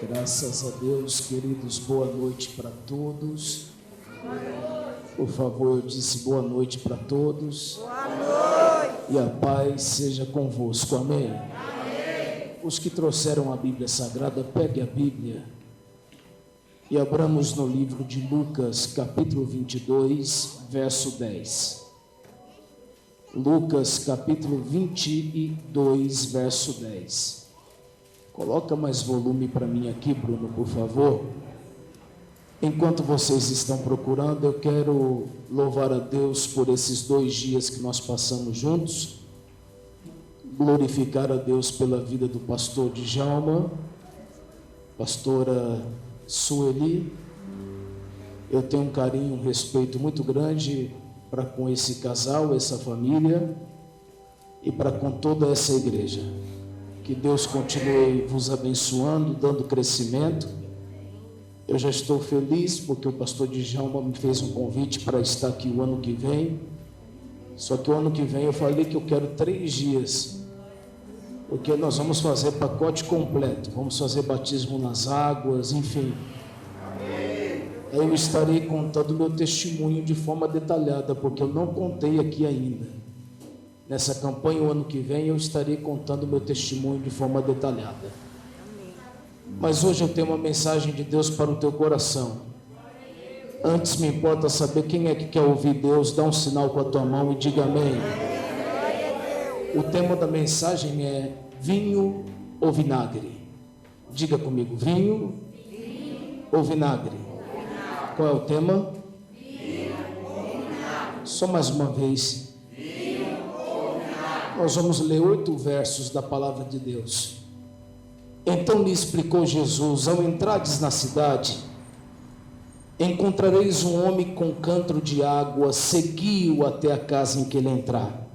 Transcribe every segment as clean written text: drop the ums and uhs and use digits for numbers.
Graças a Deus, queridos, boa noite para todos. Por favor, eu disse boa noite para todos. Boa noite. E a paz seja convosco, amém? Amém. Os que trouxeram a Bíblia Sagrada, pegue a Bíblia e abramos no livro de Lucas, capítulo 22, verso 10. Lucas, capítulo 22, verso 10. Coloca mais volume para mim aqui, Bruno, por favor. Enquanto vocês estão procurando, eu quero louvar a Deus por esses 2 dias que nós passamos juntos. Glorificar a Deus pela vida do pastor Djalma, pastora Sueli. Eu tenho um carinho, um respeito muito grande para com esse casal, essa família e para com toda essa igreja. Que Deus continue vos abençoando, dando crescimento. Eu já estou feliz porque o pastor Djalma me fez um convite para estar aqui o ano que vem. Só que o ano que vem eu falei que eu quero 3 dias, porque nós vamos fazer pacote completo, vamos fazer batismo nas águas, enfim. Aí eu estarei contando meu testemunho de forma detalhada, porque eu não contei aqui ainda. Nessa campanha, o ano que vem, eu estarei contando meu testemunho de forma detalhada. Mas hoje eu tenho uma mensagem de Deus para o teu coração. Antes me importa saber quem é que quer ouvir Deus. Dá um sinal com a tua mão e diga amém. O tema da mensagem é vinho ou vinagre. Diga comigo, vinho ou vinagre. Qual é o tema? Só mais uma vez. Nós vamos ler 8 versos da palavra de Deus. Então lhe explicou Jesus: ao entrardes na cidade, encontrareis um homem com cântaro de água, segui-o até a casa em que ele entrar.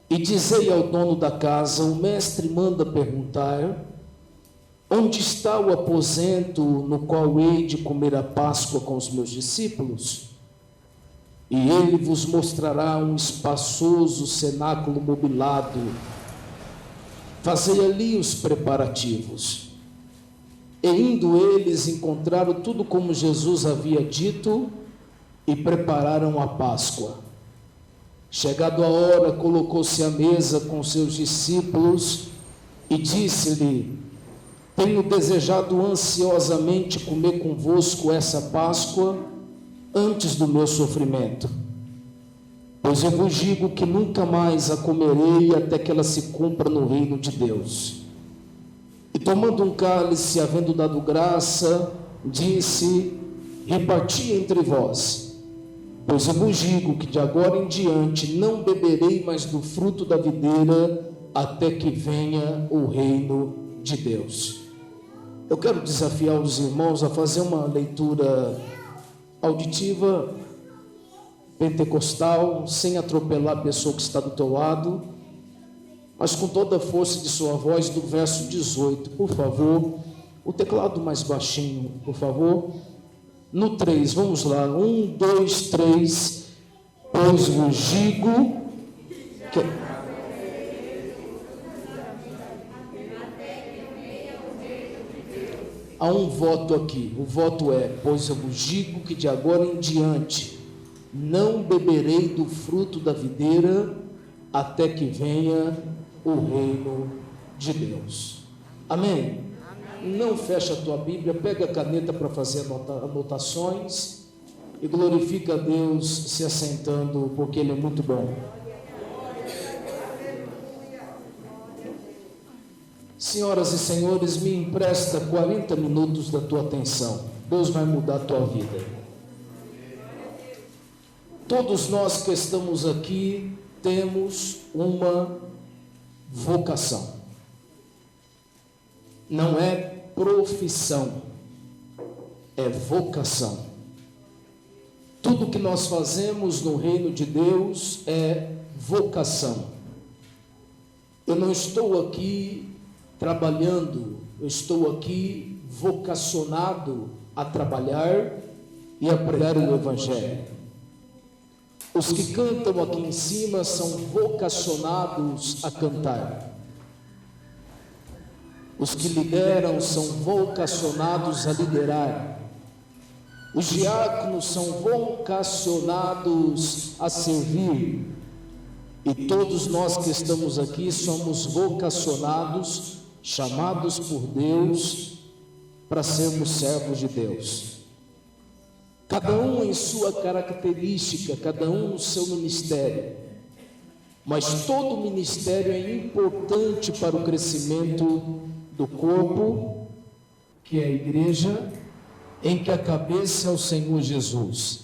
E dizei ao dono da casa: o mestre manda perguntar, onde está o aposento no qual hei de comer a Páscoa com os meus discípulos? E ele vos mostrará um espaçoso cenáculo mobilado. Fazei ali os preparativos. E indo eles, encontraram tudo como Jesus havia dito e prepararam a Páscoa. Chegado a hora, colocou-se à mesa com seus discípulos e disse-lhe: tenho desejado ansiosamente comer convosco essa Páscoa antes do meu sofrimento. Pois eu vos digo que nunca mais a comerei até que ela se cumpra no reino de Deus. E tomando um cálice, havendo dado graça, disse: reparti entre vós. Pois eu vos digo que de agora em diante não beberei mais do fruto da videira até que venha o reino de Deus. Eu quero desafiar os irmãos a fazer uma leitura auditiva, pentecostal, sem atropelar a pessoa que está do teu lado, mas com toda a força de sua voz, do verso 18, por favor. O teclado mais baixinho, por favor. No 3, vamos lá, 1, 2, 3. Pois vos digo que... Há um voto aqui, o voto é: pois eu vos digo que de agora em diante não beberei do fruto da videira até que venha o reino de Deus. Amém? Amém. Não fecha a tua Bíblia, pega a caneta para fazer anotações e glorifica a Deus se assentando, porque Ele é muito bom. Senhoras e senhores, me empresta 40 minutos da tua atenção. Deus vai mudar a tua vida. Todos nós que estamos aqui temos uma vocação. Não é profissão, é vocação. Tudo que nós fazemos no reino de Deus é vocação. Eu não estou aqui trabalhando, eu estou aqui vocacionado a trabalhar e a pregar o Evangelho. Os que cantam aqui em cima são vocacionados a cantar. Os que lideram são vocacionados a liderar. Os diáconos são vocacionados a servir. E todos nós que estamos aqui somos vocacionados, chamados por Deus para sermos servos de Deus. Cada um em sua característica, cada um no seu ministério. Mas todo ministério é importante para o crescimento do corpo, que é a igreja, em que a cabeça é o Senhor Jesus.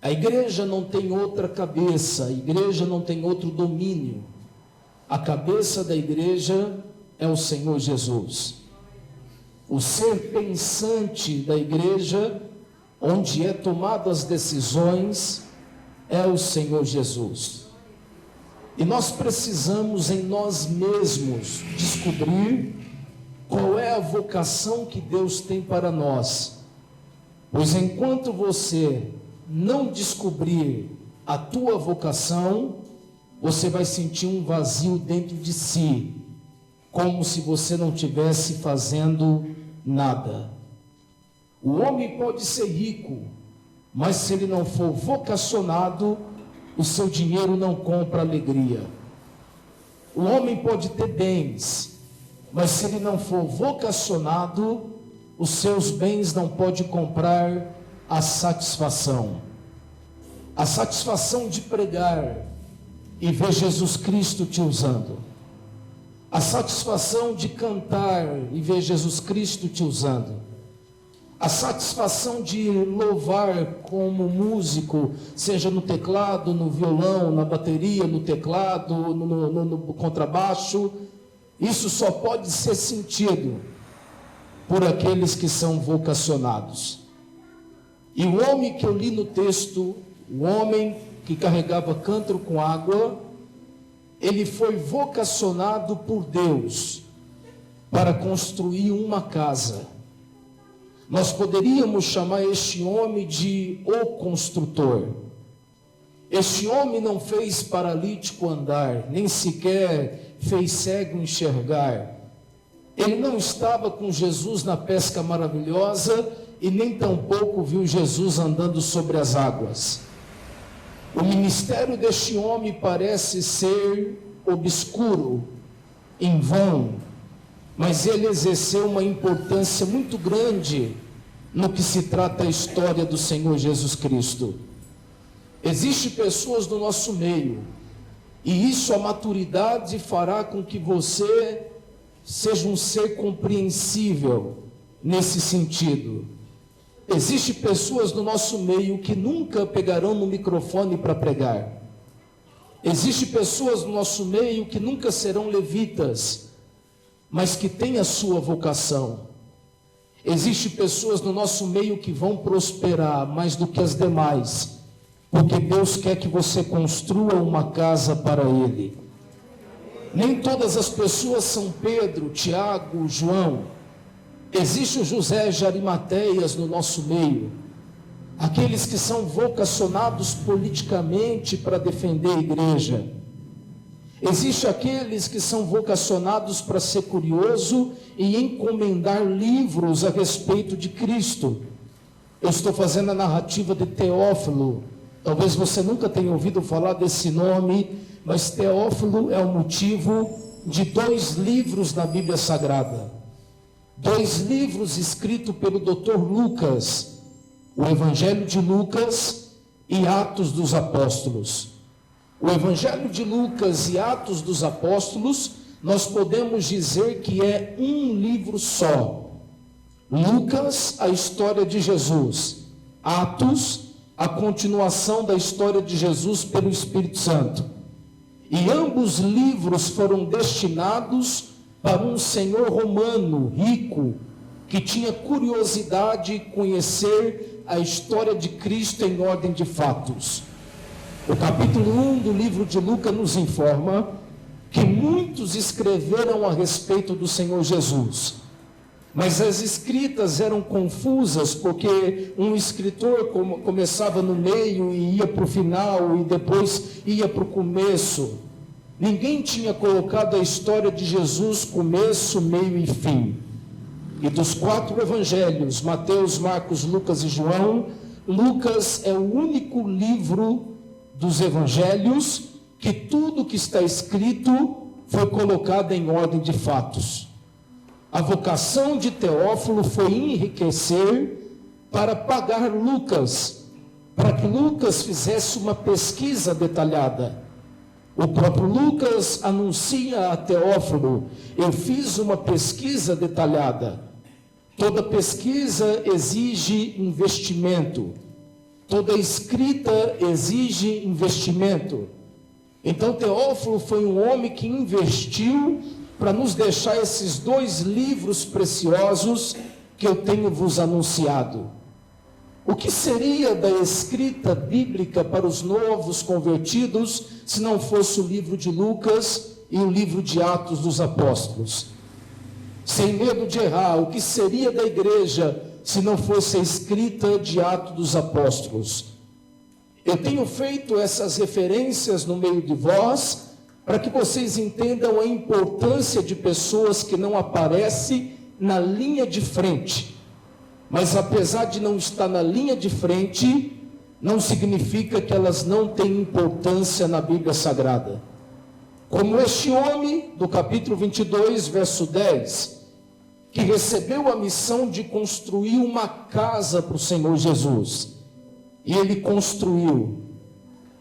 A igreja não tem outra cabeça, a igreja não tem outro domínio. A cabeça da igreja é o Senhor Jesus. O ser pensante da igreja, onde é tomado as decisões, é o Senhor Jesus. E nós precisamos em nós mesmos descobrir qual é a vocação que Deus tem para nós. Pois enquanto você não descobrir a tua vocação, você vai sentir um vazio dentro de si, como se você não estivesse fazendo nada. O homem pode ser rico, mas se ele não for vocacionado, o seu dinheiro não compra alegria. O homem pode ter bens, mas se ele não for vocacionado, os seus bens não podem comprar a satisfação. A satisfação de pregar e ver Jesus Cristo te usando. A satisfação de cantar e ver Jesus Cristo te usando. A satisfação de louvar como músico, seja no teclado, no violão, na bateria, no teclado, no contrabaixo, isso só pode ser sentido por aqueles que são vocacionados. E o homem que eu li no texto, o homem que carregava cântaro com água, ele foi vocacionado por Deus para construir uma casa. Nós poderíamos chamar este homem de o construtor. Este homem não fez paralítico andar, nem sequer fez cego enxergar. Ele não estava com Jesus na pesca maravilhosa e nem tampouco viu Jesus andando sobre as águas. O ministério deste homem parece ser obscuro, em vão, mas ele exerceu uma importância muito grande no que se trata a história do Senhor Jesus Cristo. Existem pessoas no nosso meio, e isso, a maturidade fará com que você seja um ser compreensível nesse sentido. Existem pessoas no nosso meio que nunca pegarão no microfone para pregar. Existem pessoas no nosso meio que nunca serão levitas, mas que têm a sua vocação. Existem pessoas no nosso meio que vão prosperar mais do que as demais, porque Deus quer que você construa uma casa para Ele. Nem todas as pessoas são Pedro, Tiago, João. Existe o José de Arimateias no nosso meio, aqueles que são vocacionados politicamente para defender a igreja. Existe aqueles que são vocacionados para ser curioso e encomendar livros a respeito de Cristo. Eu estou fazendo a narrativa de Teófilo. Talvez você nunca tenha ouvido falar desse nome, mas Teófilo é o motivo de 2 livros na Bíblia Sagrada. 2 livros escritos pelo Dr. Lucas, o Evangelho de Lucas e Atos dos Apóstolos. O Evangelho de Lucas e Atos dos Apóstolos, nós podemos dizer que é um livro só. Lucas, a história de Jesus. Atos, a continuação da história de Jesus pelo Espírito Santo. E ambos livros foram destinados para um senhor romano rico, que tinha curiosidade de conhecer a história de Cristo em ordem de fatos. O capítulo 1 do livro de Lucas nos informa que muitos escreveram a respeito do Senhor Jesus, mas as escritas eram confusas, porque um escritor começava no meio e ia para o final, e depois ia para o começo. ninguém tinha colocado a história de Jesus começo, meio e fim. E dos 4 evangelhos, Mateus, Marcos, Lucas e João, Lucas é o único livro dos evangelhos que tudo que está escrito foi colocado em ordem de fatos. A vocação de Teófilo foi enriquecer para pagar Lucas, para que Lucas fizesse uma pesquisa detalhada. O próprio Lucas anuncia a Teófilo: eu fiz uma pesquisa detalhada. Toda pesquisa exige investimento. Toda escrita exige investimento. Então Teófilo foi um homem que investiu para nos deixar esses 2 livros preciosos que eu tenho vos anunciado. O que seria da escrita bíblica para os novos convertidos se não fosse o livro de Lucas e o livro de Atos dos Apóstolos? Sem medo de errar, o que seria da igreja se não fosse a escrita de Atos dos Apóstolos? Eu tenho feito essas referências no meio de vós, para que vocês entendam a importância de pessoas que não aparecem na linha de frente. Mas apesar de não estar na linha de frente, não significa que elas não têm importância na Bíblia Sagrada. Como este homem, do capítulo 22, verso 10, que recebeu a missão de construir uma casa para o Senhor Jesus. E ele construiu.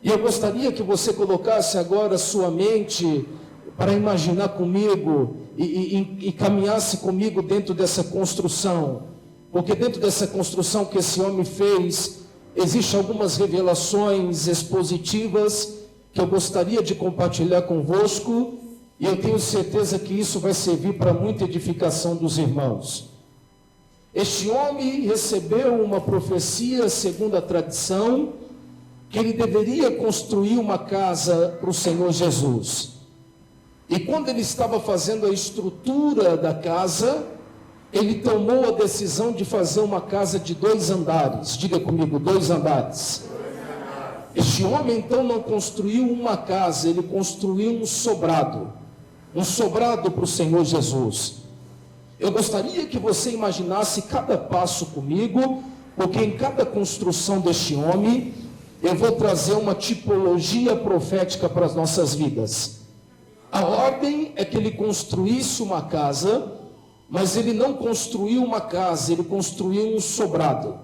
E eu gostaria que você colocasse agora sua mente para imaginar comigo e caminhasse comigo dentro dessa construção. Porque dentro dessa construção que esse homem fez, existem algumas revelações expositivas que eu gostaria de compartilhar convosco, e eu tenho certeza que isso vai servir para muita edificação dos irmãos. Este homem recebeu uma profecia, segundo a tradição, que ele deveria construir uma casa para o Senhor Jesus. E quando ele estava fazendo a estrutura da casa, ele tomou a decisão de fazer uma casa de 2 andares. Diga comigo, 2 andares. Este homem então não construiu uma casa, ele construiu um sobrado para o Senhor Jesus. Eu gostaria que você imaginasse cada passo comigo, porque em cada construção deste homem, eu vou trazer uma tipologia profética para as nossas vidas. A ordem é que ele construísse uma casa, mas ele não construiu uma casa, ele construiu um sobrado.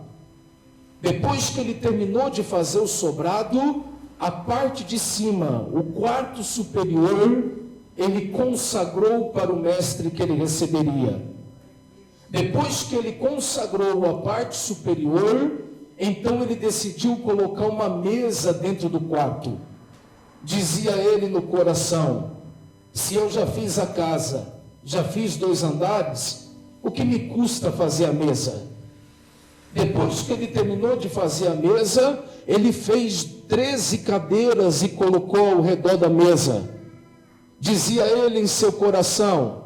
Depois que ele terminou de fazer o sobrado, a parte de cima, o quarto superior, ele consagrou para o mestre que ele receberia. Depois que ele consagrou a parte superior, então ele decidiu colocar uma mesa dentro do quarto. Dizia ele no coração: se eu já fiz a casa, já fiz 2 andares, o que me custa fazer a mesa? Depois que ele terminou de fazer a mesa, ele fez 13 cadeiras e colocou ao redor da mesa. Dizia ele em seu coração: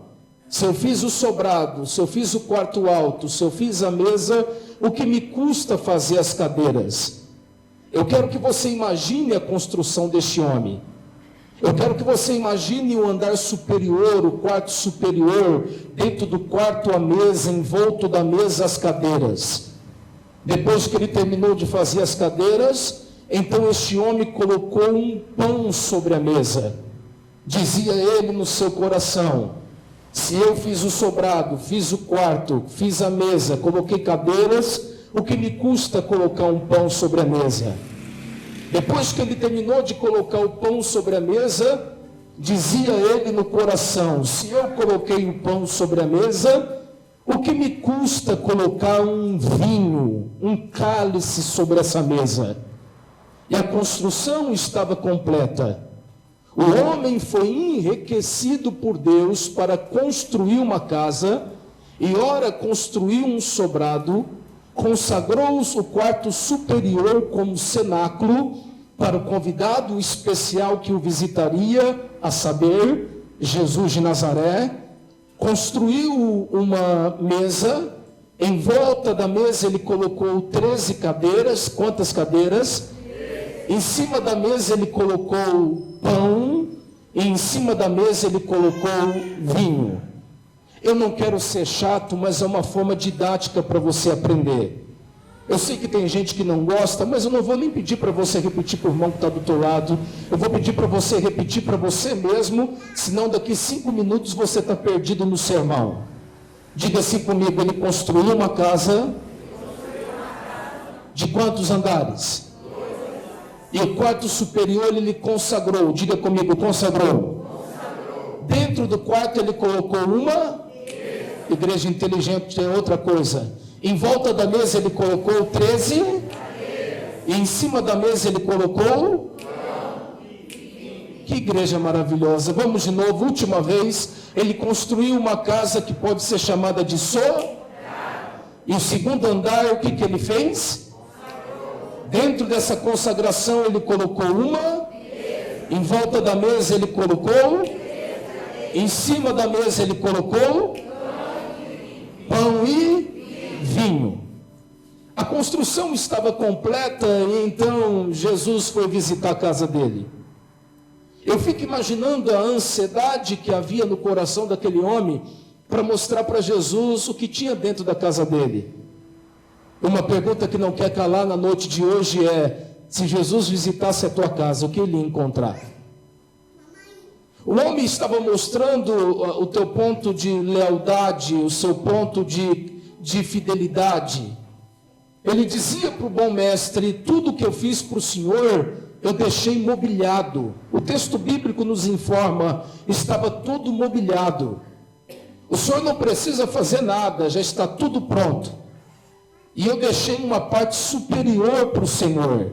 se eu fiz o sobrado, se eu fiz o quarto alto, se eu fiz a mesa, o que me custa fazer as cadeiras? Eu quero que você imagine a construção deste homem. Eu quero que você imagine o andar superior, o quarto superior, dentro do quarto a mesa, envolto da mesa as cadeiras. Depois que ele terminou de fazer as cadeiras, então este homem colocou um pão sobre a mesa. Dizia ele no seu coração: se eu fiz o sobrado, fiz o quarto, fiz a mesa, coloquei cadeiras, o que me custa colocar um pão sobre a mesa? Depois que ele terminou de colocar o pão sobre a mesa, dizia ele no coração: se eu coloquei o pão sobre a mesa, o que me custa colocar um vinho, um cálice sobre essa mesa? E a construção estava completa. O homem foi enriquecido por Deus para construir uma casa, e ora construiu um sobrado, consagrou o quarto superior como cenáculo para o convidado especial que o visitaria, a saber, Jesus de Nazaré. Construiu uma mesa, em volta da mesa ele colocou 13 cadeiras. Quantas cadeiras? Em cima da mesa ele colocou pão, e em cima da mesa ele colocou vinho. Eu não quero ser chato, mas é uma forma didática para você aprender. Eu sei que tem gente que não gosta, mas eu não vou nem pedir para você repetir para o irmão que está do teu lado. Eu vou pedir para você repetir para você mesmo, senão daqui 5 minutos você está perdido no sermão. Diga assim comigo: ele construiu uma casa de quantos andares? E o quarto superior ele consagrou. Diga comigo: consagrou. Dentro do quarto ele colocou uma igreja inteligente. É outra coisa. Em volta da mesa ele colocou 13. E em cima da mesa ele colocou. Que igreja maravilhosa. Vamos de novo, última vez. Ele construiu uma casa que pode ser chamada de E o segundo andar, o que ele fez? Dentro dessa consagração ele colocou uma. Em volta da mesa ele colocou. Em cima da mesa ele colocou pão e vinho. A construção estava completa e então Jesus foi visitar a casa dele. Eu fico imaginando a ansiedade que havia no coração daquele homem para mostrar para Jesus o que tinha dentro da casa dele. Uma pergunta que não quer calar na noite de hoje é: se Jesus visitasse a tua casa, o que ele ia encontrar? O homem estava mostrando o teu ponto de lealdade, o seu ponto de fidelidade. Ele dizia para o bom mestre: tudo que eu fiz para o Senhor, eu deixei mobiliado. O texto bíblico nos informa, estava tudo mobiliado. O Senhor não precisa fazer nada, já está tudo pronto. E eu deixei uma parte superior para o Senhor.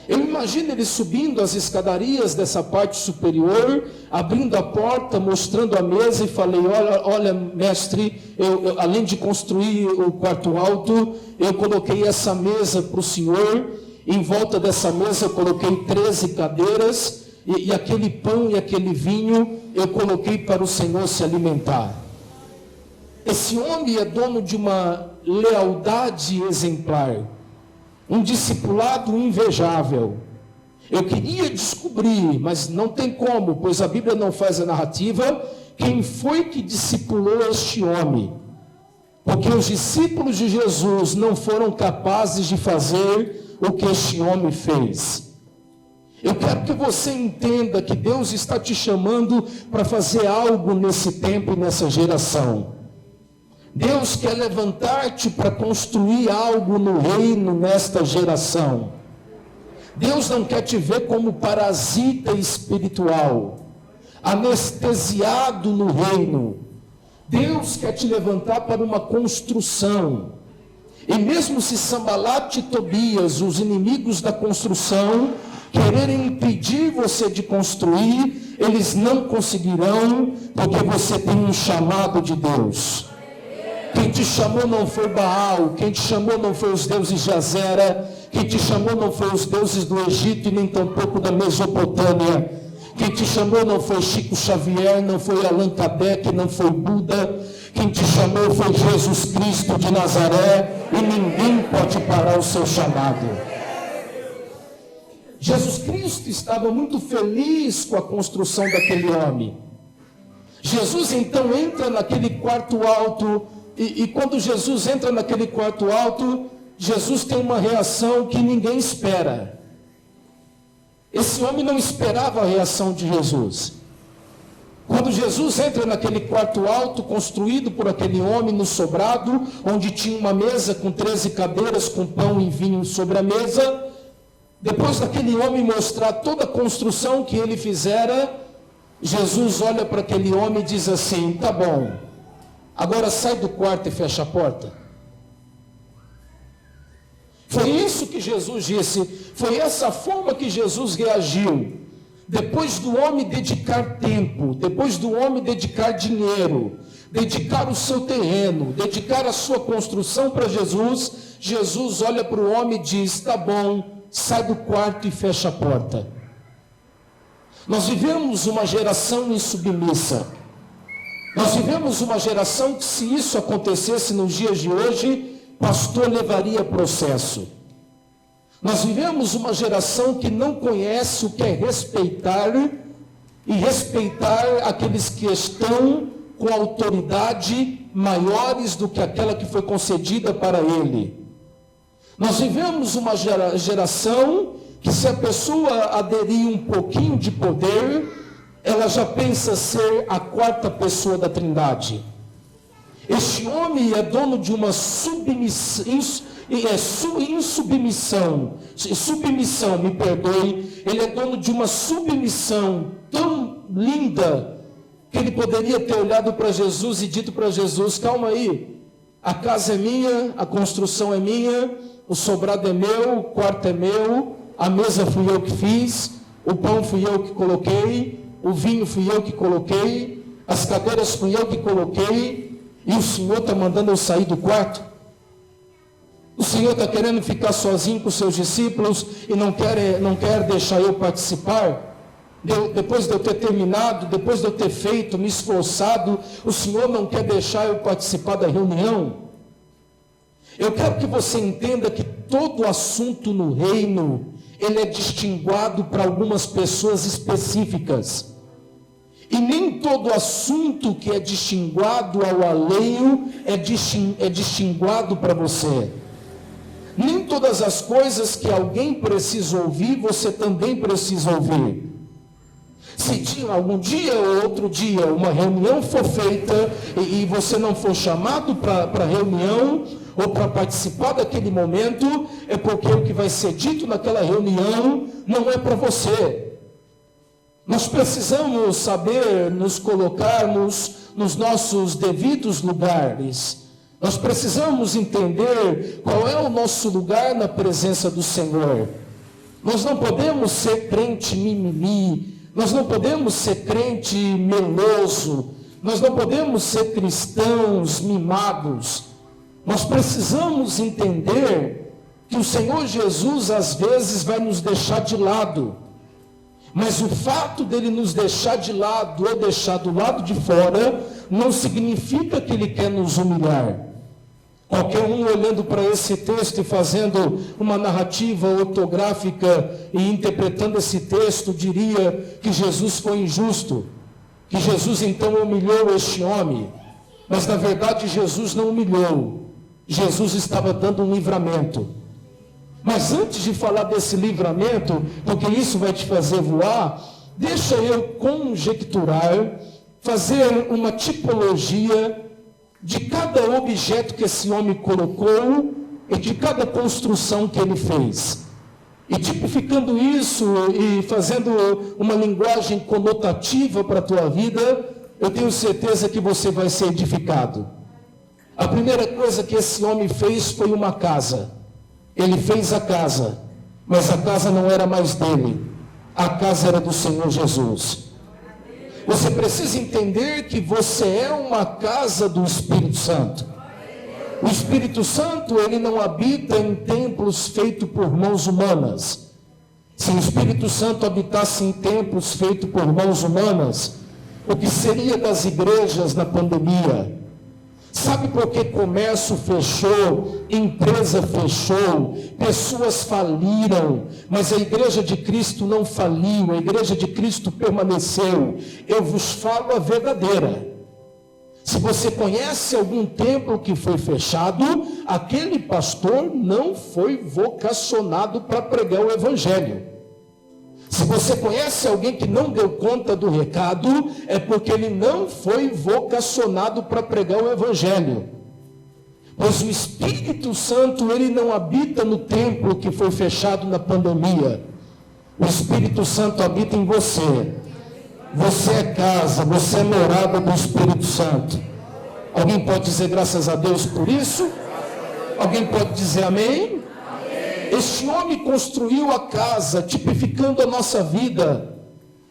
Eu imagino ele subindo as escadarias dessa parte superior, abrindo a porta, mostrando a mesa e falei: olha mestre, eu além de construir o quarto alto, eu coloquei essa mesa para o Senhor. Em volta dessa mesa eu coloquei 13 cadeiras, e aquele pão e aquele vinho eu coloquei para o Senhor se alimentar. Esse homem é dono de uma lealdade exemplar, um discipulado invejável. Eu queria descobrir, mas não tem como, pois a Bíblia não faz a narrativa, quem foi que discipulou este homem. Porque os discípulos de Jesus não foram capazes de fazer o que este homem fez. Eu quero que você entenda que Deus está te chamando para fazer algo nesse tempo e nessa geração. Deus quer levantar-te para construir algo no reino nesta geração. Deus não quer te ver como parasita espiritual, anestesiado no reino. Deus quer te levantar para uma construção. E mesmo se Sambalate e Tobias, os inimigos da construção, quererem impedir você de construir, eles não conseguirão, porque você tem um chamado de Deus. Quem te chamou não foi Baal, quem te chamou não foi os deuses de Azera, quem te chamou não foi os deuses do Egito e nem tampouco da Mesopotâmia. Quem te chamou não foi Chico Xavier, não foi Allan Kardec, não foi Buda. Quem te chamou foi Jesus Cristo de Nazaré, e ninguém pode parar o seu chamado. Jesus Cristo estava muito feliz com a construção daquele homem. Jesus então entra naquele quarto alto, e quando Jesus entra naquele quarto alto, Jesus tem uma reação que ninguém espera. Esse homem não esperava a reação de Jesus. Quando Jesus entra naquele quarto alto, construído por aquele homem no sobrado, onde tinha uma mesa com 13 cadeiras, com pão e vinho sobre a mesa, depois daquele homem mostrar toda a construção que ele fizera, Jesus olha para aquele homem e diz assim: tá bom, agora sai do quarto e fecha a porta. Foi isso que Jesus disse, foi essa forma que Jesus reagiu. Depois do homem dedicar tempo, depois do homem dedicar dinheiro, dedicar o seu terreno, dedicar a sua construção para Jesus, Jesus olha para o homem e diz: tá bom, sai do quarto e fecha a porta. Nós vivemos uma geração insubmissa. Nós vivemos uma geração que, se isso acontecesse nos dias de hoje, pastor levaria processo. Nós vivemos uma geração que não conhece o que é respeitar e respeitar aqueles que estão com autoridade maiores do que aquela que foi concedida para ele. Nós vivemos uma geração que, se a pessoa aderir um pouquinho de poder, ela já pensa ser a quarta pessoa da Trindade. Este homem é dono de uma submissão, ele é dono de uma submissão tão linda, que ele poderia ter olhado para Jesus e dito para Jesus: calma aí, a casa é minha, a construção é minha, o sobrado é meu, o quarto é meu, a mesa fui eu que fiz, o pão fui eu que coloquei, o vinho fui eu que coloquei, as cadeiras fui eu que coloquei, e o Senhor está mandando eu sair do quarto? O Senhor está querendo ficar sozinho com os seus discípulos e não quer deixar eu participar? Depois de eu ter terminado, depois de eu ter feito, me esforçado, o Senhor não quer deixar eu participar da reunião? Eu quero que você entenda que todo assunto no reino, ele é distinguido para algumas pessoas específicas. E nem todo assunto que é distinguido ao alheio é distinguido para você. Nem todas as coisas que alguém precisa ouvir, você também precisa ouvir. Se algum dia ou outro dia uma reunião for feita e você não for chamado para a reunião ou para participar daquele momento, é porque o que vai ser dito naquela reunião não é para você. Nós precisamos saber nos colocarmos nos nossos devidos lugares. Nós precisamos entender qual é o nosso lugar na presença do Senhor. Nós não podemos ser crente mimimi, nós não podemos ser crente meloso, nós não podemos ser cristãos mimados. Nós precisamos entender que o Senhor Jesus às vezes vai nos deixar de lado. Mas o fato dele nos deixar de lado ou deixar do lado de fora não significa que ele quer nos humilhar. Qualquer um olhando para esse texto e fazendo uma narrativa ortográfica e interpretando esse texto diria que Jesus foi injusto, que Jesus então humilhou este homem. Mas na verdade Jesus não humilhou, Jesus estava dando um livramento. Mas antes de falar desse livramento, porque isso vai te fazer voar, deixa eu conjecturar, fazer uma tipologia de cada objeto que esse homem colocou e de cada construção que ele fez. E tipificando isso e fazendo uma linguagem conotativa para a tua vida, eu tenho certeza que você vai ser edificado. A primeira coisa que esse homem fez foi uma casa. Ele fez a casa, mas a casa não era mais dele. A casa era do Senhor Jesus. Você precisa entender que você é uma casa do Espírito Santo. O Espírito Santo, ele não habita em templos feitos por mãos humanas. Se o Espírito Santo habitasse em templos feitos por mãos humanas, o que seria das igrejas na pandemia? Sabe por que comércio fechou, empresa fechou, pessoas faliram, mas a igreja de Cristo não faliu, a igreja de Cristo permaneceu. Eu vos falo a verdadeira. Se você conhece algum templo que foi fechado, aquele pastor não foi vocacionado para pregar o evangelho. Se você conhece alguém que não deu conta do recado, é porque ele não foi vocacionado para pregar o evangelho. Pois o Espírito Santo, ele não habita no templo que foi fechado na pandemia. O Espírito Santo habita em você. Você é casa, você é morada do Espírito Santo. Alguém pode dizer graças a Deus por isso? Alguém pode dizer amém? Este homem construiu a casa, tipificando a nossa vida.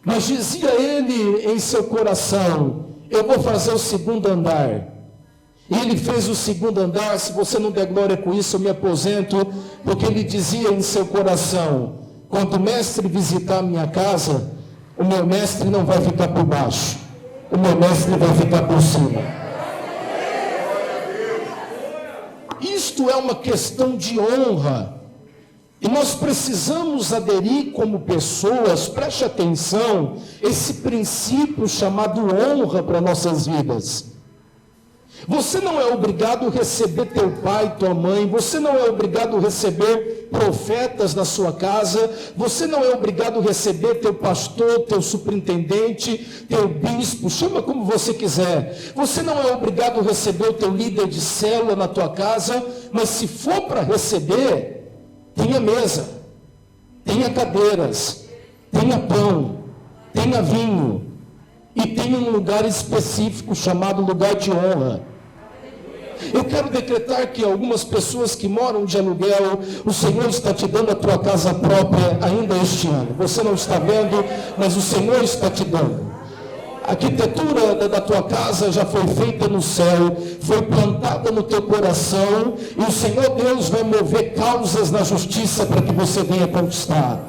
Mas dizia ele em seu coração: eu vou fazer o segundo andar. E ele fez o segundo andar. Se você não der glória com isso, eu me aposento. Porque ele dizia em seu coração: quando o mestre visitar a minha casa, o meu mestre não vai ficar por baixo, o meu mestre vai ficar por cima. Isto é uma questão de honra. E nós precisamos aderir como pessoas, preste atenção, esse princípio chamado honra para nossas vidas. Você não é obrigado a receber teu pai, tua mãe, você não é obrigado a receber profetas na sua casa, você não é obrigado a receber teu pastor, teu superintendente, teu bispo, chama como você quiser. Você não é obrigado a receber o teu líder de célula na tua casa, mas se for para receber, tenha mesa, tenha cadeiras, tenha pão, tenha vinho, e tenha um lugar específico chamado lugar de honra. Eu quero decretar que algumas pessoas que moram de aluguel, o Senhor está te dando a tua casa própria ainda este ano. Você não está vendo, mas o Senhor está te dando. A arquitetura da tua casa já foi feita no céu, foi plantada no teu coração, e o Senhor Deus vai mover causas na justiça para que você venha conquistar.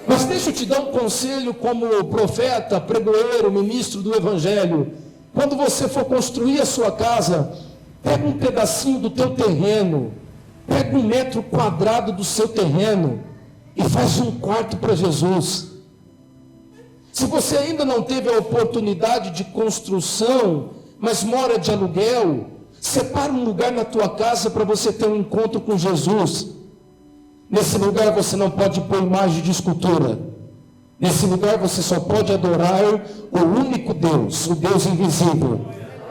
Mas deixa eu te dar um conselho como profeta, pregoeiro, ministro do Evangelho. Quando você for construir a sua casa, pega um pedacinho do teu terreno, pega 1 metro quadrado do seu terreno e faz um quarto para Jesus. Se você ainda não teve a oportunidade de construção, mas mora de aluguel, separa um lugar na tua casa para você ter um encontro com Jesus. Nesse lugar você não pode pôr imagem de escultura. Nesse lugar você só pode adorar o único Deus, o Deus invisível,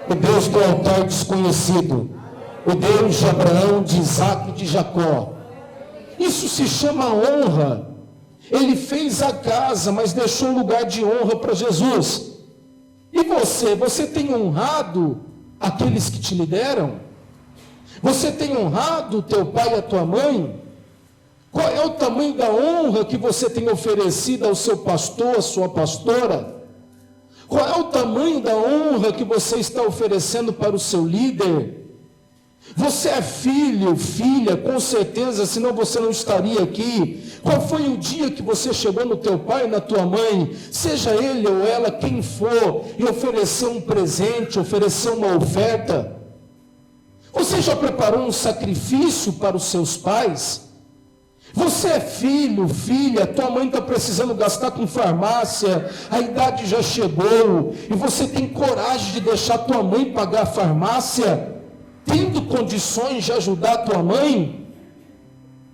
o Deus do altar desconhecido, o Deus de Abraão, de Isaac e de Jacó. Isso se chama honra. Ele fez a casa, mas deixou um lugar de honra para Jesus. E você tem honrado aqueles que te lideram? Você tem honrado o teu pai e a tua mãe? Qual é o tamanho da honra que você tem oferecido ao seu pastor, à sua pastora? Qual é o tamanho da honra que você está oferecendo para o seu líder? Você é filho, filha, com certeza, senão você não estaria aqui. Qual foi o dia que você chegou no teu pai e na tua mãe, seja ele ou ela, quem for, e ofereceu um presente, ofereceu uma oferta? Você já preparou um sacrifício para os seus pais? Você é filho, filha, tua mãe está precisando gastar com farmácia, a idade já chegou, e você tem coragem de deixar tua mãe pagar a farmácia, tendo condições de ajudar a tua mãe?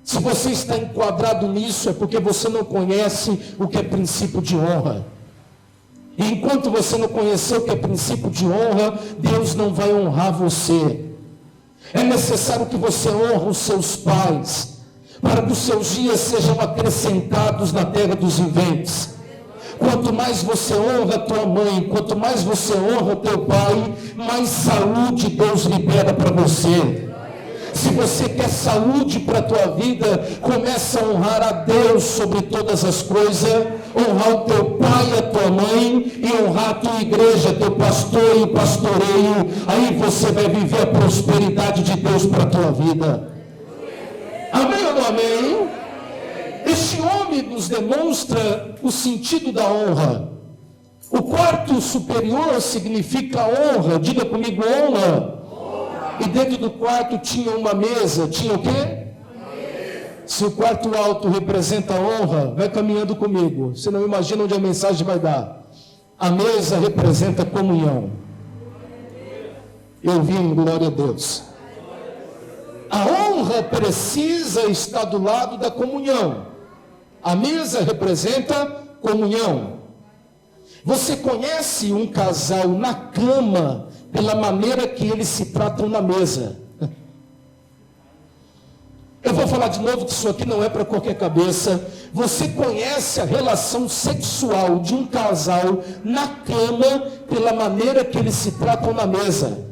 Se você está enquadrado nisso, é porque você não conhece o que é princípio de honra. E enquanto você não conhecer o que é princípio de honra, Deus não vai honrar você. É necessário que você honre os seus pais, para que os seus dias sejam acrescentados na terra dos viventes. Quanto mais você honra a tua mãe, quanto mais você honra o teu pai, mais saúde Deus libera para você. Se você quer saúde para a tua vida, começa a honrar a Deus sobre todas as coisas, honrar o teu pai e a tua mãe, e honrar a tua igreja, teu pastor e o pastoreio. Aí você vai viver a prosperidade de Deus para a tua vida. Amém ou não amém? Este homem nos demonstra o sentido da honra. O quarto superior significa honra. Diga comigo, honra. E dentro do quarto tinha uma mesa. Tinha o quê? Se o quarto alto representa honra, vai caminhando comigo. Você não imagina onde a mensagem vai dar. A mesa representa comunhão. Eu vim, glória a Deus. A honra precisa estar do lado da comunhão. A mesa representa comunhão. Você conhece um casal na cama pela maneira que eles se tratam na mesa. Eu vou falar de novo que isso aqui não é para qualquer cabeça. Você conhece a relação sexual de um casal na cama pela maneira que eles se tratam na mesa.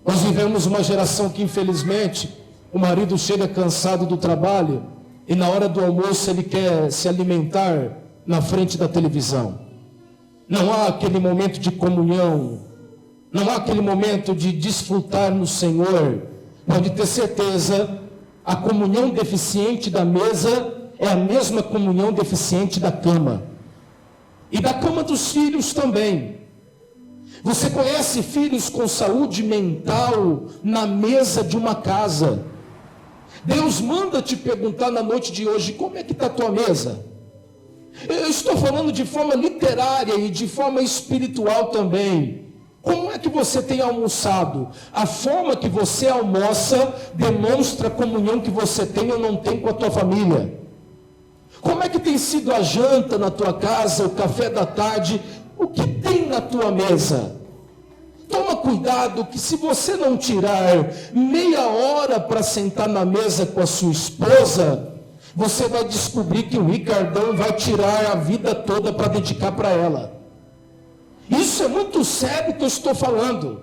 Nós vivemos uma geração que, infelizmente, o marido chega cansado do trabalho e na hora do almoço ele quer se alimentar na frente da televisão. Não há aquele momento de comunhão, não há aquele momento de desfrutar no Senhor. Pode ter certeza, a comunhão deficiente da mesa é a mesma comunhão deficiente da cama. E da cama dos filhos também. Você conhece filhos com saúde mental na mesa de uma casa. Deus manda te perguntar na noite de hoje, como é que está a tua mesa? Eu estou falando de forma literária e de forma espiritual também. Como é que você tem almoçado? A forma que você almoça demonstra a comunhão que você tem ou não tem com a tua família. Como é que tem sido a janta na tua casa, o café da tarde? O que tem na tua mesa? Toma cuidado que se você não tirar meia hora para sentar na mesa com a sua esposa, você vai descobrir que o Ricardão vai tirar a vida toda para dedicar para ela. Isso é muito sério que eu estou falando.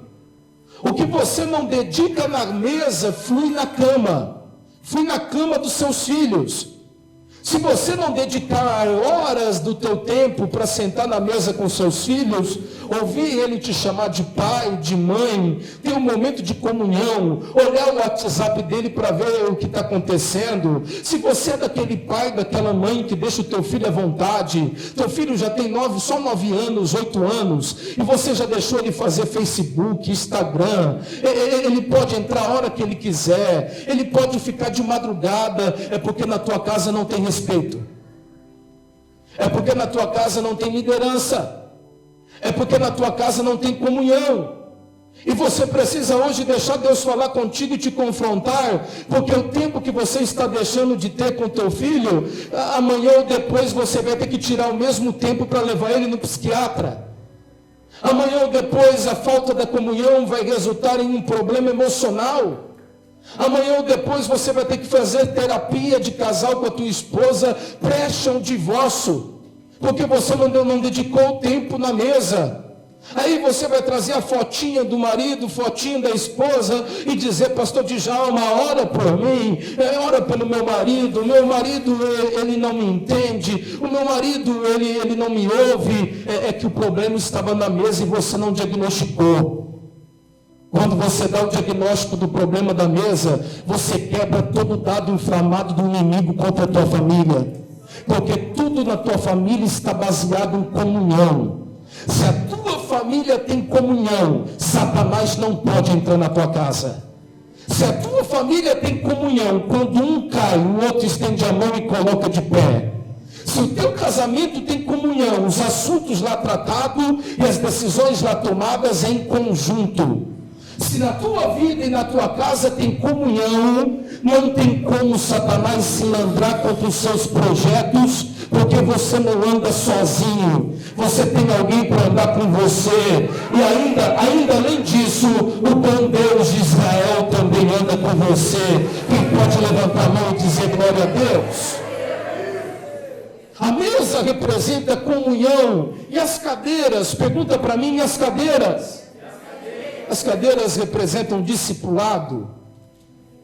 O que você não dedica na mesa, flui na cama dos seus filhos. Se você não dedicar horas do teu tempo para sentar na mesa com seus filhos, ouvir ele te chamar de pai, de mãe, ter um momento de comunhão, olhar o WhatsApp dele para ver o que está acontecendo. Se você é daquele pai, daquela mãe que deixa o teu filho à vontade, teu filho já tem só 9 anos, 8 anos, e você já deixou ele fazer Facebook, Instagram, ele pode entrar a hora que ele quiser, ele pode ficar de madrugada, é porque na tua casa não tem respeito, é porque na tua casa não tem liderança, é porque na tua casa não tem comunhão, e você precisa hoje deixar Deus falar contigo e te confrontar, porque o tempo que você está deixando de ter com teu filho, amanhã ou depois você vai ter que tirar o mesmo tempo para levar ele no psiquiatra. Amanhã ou depois a falta da comunhão vai resultar em um problema emocional. Amanhã ou depois você vai ter que fazer terapia de casal com a tua esposa, preste um divórcio, porque você não dedicou tempo na mesa. Aí você vai trazer a fotinha do marido, fotinha da esposa e dizer, pastor Djalma, ora por mim, ora pelo meu marido ele não me entende, o meu marido ele não me ouve, é que o problema estava na mesa e você não diagnosticou. Quando você dá o diagnóstico do problema da mesa, você quebra todo o dado inflamado do inimigo contra a tua família. Porque tudo na tua família está baseado em comunhão. Se a tua família tem comunhão, Satanás não pode entrar na tua casa. Se a tua família tem comunhão, quando um cai, o outro estende a mão e coloca de pé. Se o teu casamento tem comunhão, os assuntos lá tratados e as decisões lá tomadas em conjunto. Se na tua vida e na tua casa tem comunhão, não tem como Satanás se landrar contra os seus projetos, porque você não anda sozinho, você tem alguém para andar com você, e ainda além disso, o bom Deus de Israel também anda com você. Quem pode levantar a mão e dizer glória a Deus? A mesa representa comunhão, e as cadeiras, pergunta para mim, e as cadeiras? As cadeiras representam discipulado,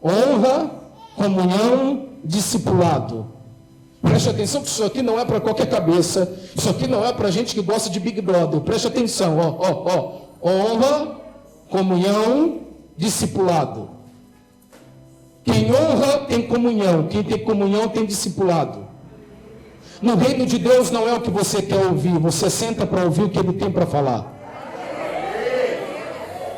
honra, comunhão, discipulado. Preste atenção que isso aqui não é para qualquer cabeça, isso aqui não é para gente que gosta de Big Brother. Preste atenção, honra, comunhão, discipulado. Quem honra tem comunhão, quem tem comunhão tem discipulado. No reino de Deus não é o que você quer ouvir, você senta para ouvir o que ele tem para falar.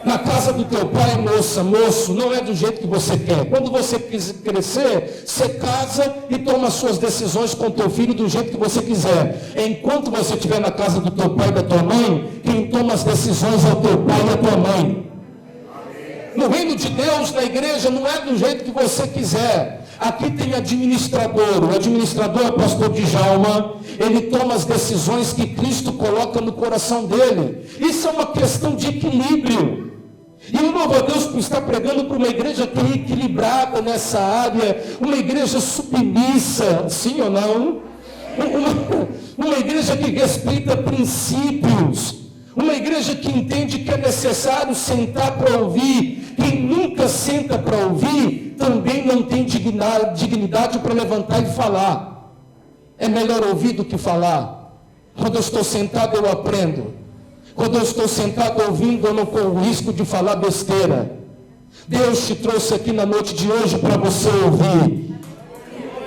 Na casa do teu pai, moço, não é do jeito que você quer. Quando você quiser crescer, você casa e toma suas decisões com teu filho do jeito que você quiser. Enquanto você estiver na casa do teu pai e da tua mãe, quem toma as decisões é o teu pai e a tua mãe. No reino de Deus, na igreja, não é do jeito que você quiser. Aqui tem administrador, o administrador é o pastor Djalma, ele toma as decisões que Cristo coloca no coração dele. Isso é uma questão de equilíbrio. E eu louvo a Deus por estar pregando para uma igreja que é equilibrada nessa área, uma igreja submissa, sim ou não? Uma igreja que respeita princípios, uma igreja que entende que é necessário sentar para ouvir. Quem nunca senta para ouvir, também não tem dignidade para levantar e falar. É melhor ouvir do que falar. Quando eu estou sentado, eu aprendo. Quando eu estou sentado ouvindo, eu não corro o risco de falar besteira. Deus te trouxe aqui na noite de hoje para você ouvir.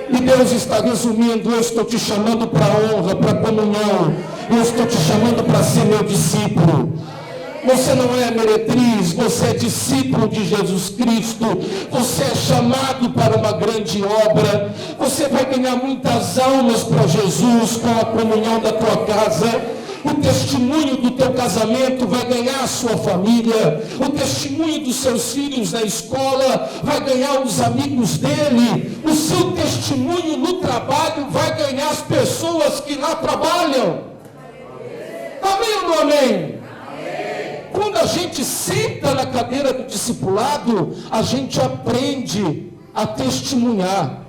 E Deus está resumindo, eu estou te chamando para honra, para comunhão. Eu estou te chamando para ser meu discípulo. Você não é meretriz, você é discípulo de Jesus Cristo. Você é chamado para uma grande obra. Você vai ganhar muitas almas para Jesus com a comunhão da tua casa. O testemunho do teu casamento vai ganhar a sua família. O testemunho dos seus filhos na escola vai ganhar os amigos dele. O seu testemunho no trabalho vai ganhar as pessoas que lá trabalham. Amém ou não amém? Quando a gente senta na cadeira do discipulado, a gente aprende a testemunhar.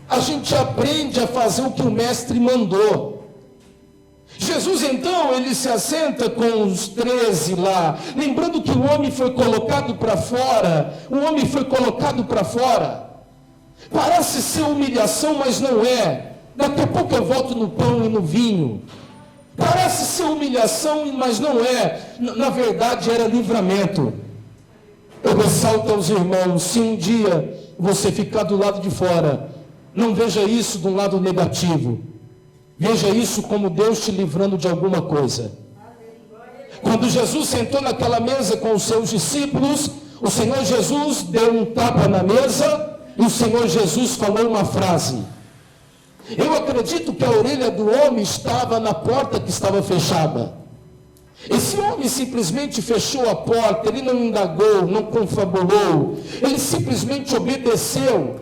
A gente aprende a fazer o que o mestre mandou. Jesus então, ele se assenta com os 13 lá, lembrando que o homem foi colocado para fora. O homem foi colocado para fora. Parece ser humilhação, mas não é. Daqui a pouco eu volto no pão e no vinho. Parece ser humilhação, mas não é. Na verdade, era livramento. Eu ressalto aos irmãos, se um dia você ficar do lado de fora, não veja isso de um lado negativo. Veja isso como Deus te livrando de alguma coisa. Quando Jesus sentou naquela mesa com os seus discípulos, o Senhor Jesus deu um tapa na mesa e o Senhor Jesus falou uma frase. Eu acredito que a orelha do homem estava na porta que estava fechada. Esse homem simplesmente fechou a porta, ele não indagou, não confabulou, ele simplesmente obedeceu.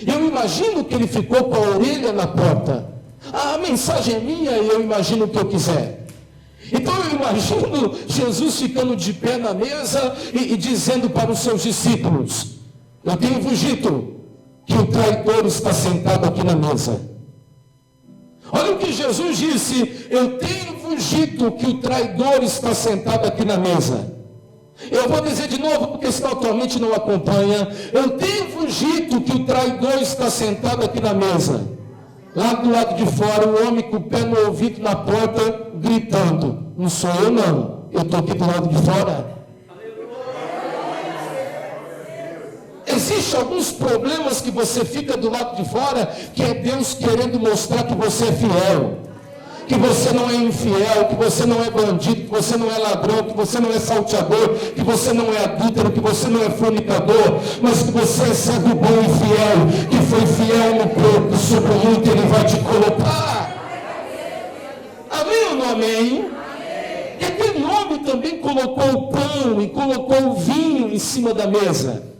Eu imagino que ele ficou com a orelha na porta. A mensagem é minha e eu imagino o que eu quiser. Então eu imagino Jesus ficando de pé na mesa e dizendo para os seus discípulos: eu tenho vos dito que o traidor está sentado aqui na mesa. Olha o que Jesus disse: eu tenho vos dito que o traidor está sentado aqui na mesa. Eu vou dizer de novo, porque senão atualmente não acompanha. Eu tenho vos dito que o traidor está sentado aqui na mesa. Lá do lado de fora, um homem com o pé no ouvido na porta, gritando: não sou eu não, eu estou aqui do lado de fora. Existem alguns problemas que você fica do lado de fora, que é Deus querendo mostrar que você é fiel, que você não é infiel, que você não é bandido, que você não é ladrão, que você não é salteador, que você não é adúltero, que você não é fornicador, mas que você é servo bom e fiel, que foi fiel no pouco, sobre o muito ele vai te colocar. Amém ou não amém? E aquele homem também colocou o pão e colocou o vinho em cima da mesa.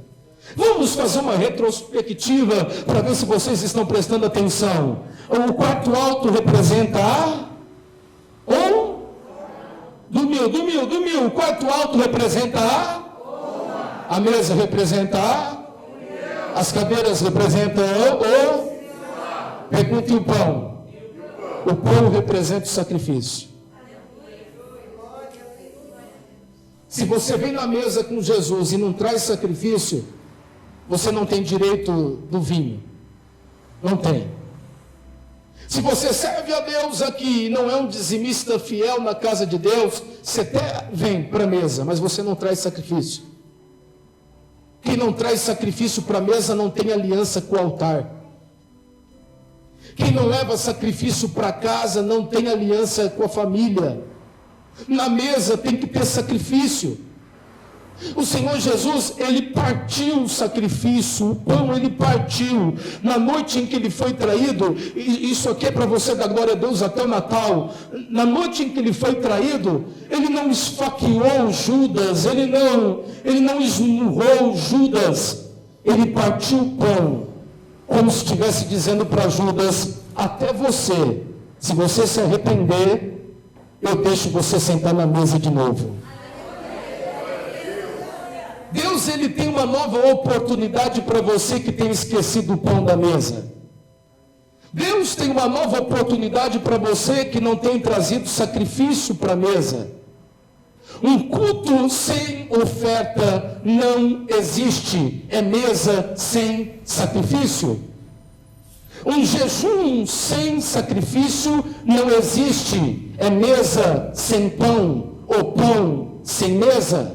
Vamos fazer uma retrospectiva para ver se vocês estão prestando atenção. O quarto alto representa do mil. O quarto alto representa a mesa representa as cadeiras representam pergunta e o pão. O pão representa o sacrifício. Se você vem na mesa com Jesus e não traz sacrifício, você não tem direito do vinho. Não tem. Se você serve a Deus aqui e não é um dizimista fiel na casa de Deus, você até vem para a mesa, mas você não traz sacrifício. Quem não traz sacrifício para a mesa não tem aliança com o altar. Quem não leva sacrifício para casa não tem aliança com a família. Na mesa tem que ter sacrifício. O Senhor Jesus, ele partiu o sacrifício, o pão ele partiu, na noite em que ele foi traído. Isso aqui é para você dar glória a Deus até o Natal. Na noite em que ele foi traído, ele não esfaqueou Judas, ele não esmurrou Judas, ele partiu o pão, como se estivesse dizendo para Judas: até você, se você se arrepender, eu deixo você sentar na mesa de novo. Deus, ele tem uma nova oportunidade para você que tem esquecido o pão da mesa. Deus tem uma nova oportunidade para você que não tem trazido sacrifício para a mesa. Um culto sem oferta não existe. É mesa sem sacrifício. Um jejum sem sacrifício não existe. É mesa sem pão ou pão sem mesa.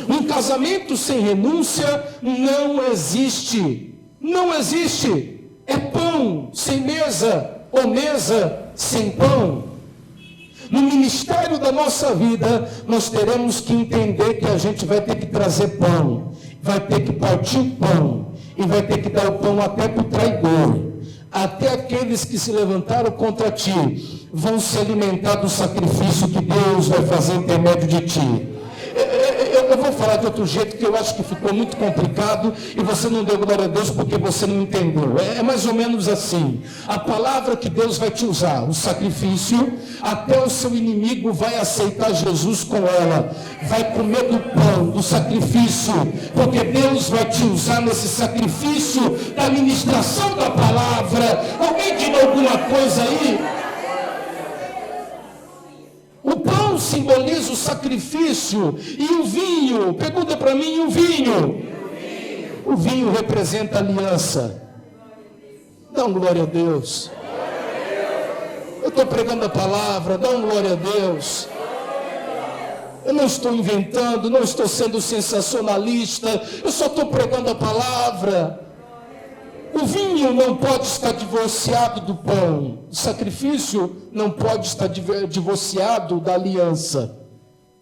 Um casamento sem renúncia não existe. Não existe. É pão sem mesa ou mesa sem pão. No ministério da nossa vida, nós teremos que entender que a gente vai ter que trazer pão, vai ter que partir o pão, e vai ter que dar o pão até para o traidor. Até aqueles que se levantaram contra ti vão se alimentar do sacrifício que Deus vai fazer em intermédio de ti. Eu vou falar de outro jeito, que eu acho que ficou muito complicado e você não deu glória a Deus porque você não entendeu. É mais ou menos assim. A palavra que Deus vai te usar, o sacrifício, até o seu inimigo vai aceitar Jesus com ela. Vai comer do pão, do sacrifício, porque Deus vai te usar nesse sacrifício da ministração da palavra. Alguém diga alguma coisa aí? O pão simboliza o sacrifício e o vinho, pergunta para mim, o vinho? O vinho representa a aliança. Dá um glória a Deus. Eu estou pregando a palavra, dá um glória a Deus. Eu não estou inventando, não estou sendo sensacionalista, eu só estou pregando a palavra. O vinho não pode estar divorciado do pão. O sacrifício não pode estar divorciado da aliança.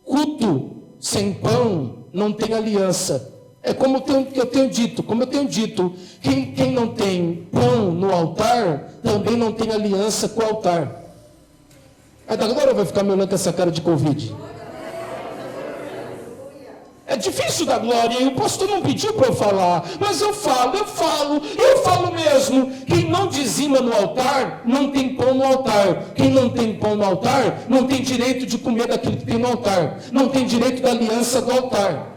Culto sem pão não tem aliança. É como eu tenho dito, quem não tem pão no altar, também não tem aliança com o altar. Aí agora vai ficar me olhando com essa cara de Covid. É difícil dar glória, e o pastor não pediu para eu falar, mas eu falo mesmo. Quem não dizima no altar, não tem pão no altar. Quem não tem pão no altar, não tem direito de comer daquilo que tem no altar. Não tem direito da aliança do altar.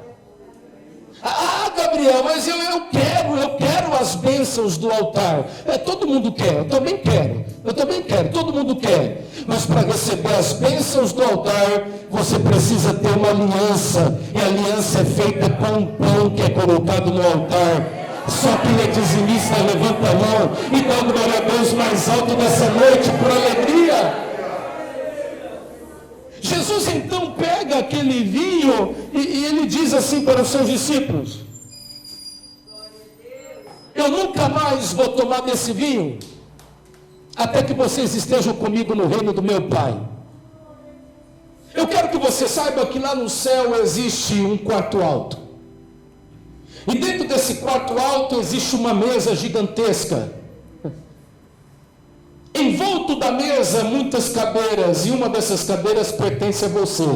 Ah, Gabriel, mas eu quero as bênçãos do altar. Todo mundo quer, eu também quero, todo mundo quer. Mas para receber as bênçãos do altar, você precisa ter uma aliança. E a aliança é feita com o pão que é colocado no altar. Só quem é dizimista levanta a mão e dá glória a Deus mais alto nessa noite, por alegria. Jesus então pega aquele vinho e ele diz assim para os seus discípulos: eu nunca mais vou tomar desse vinho, até que vocês estejam comigo no reino do meu Pai. Eu quero que você saiba que lá no céu existe um quarto alto. E dentro desse quarto alto existe uma mesa gigantesca. Envolto da mesa, muitas cadeiras, e uma dessas cadeiras pertence a você.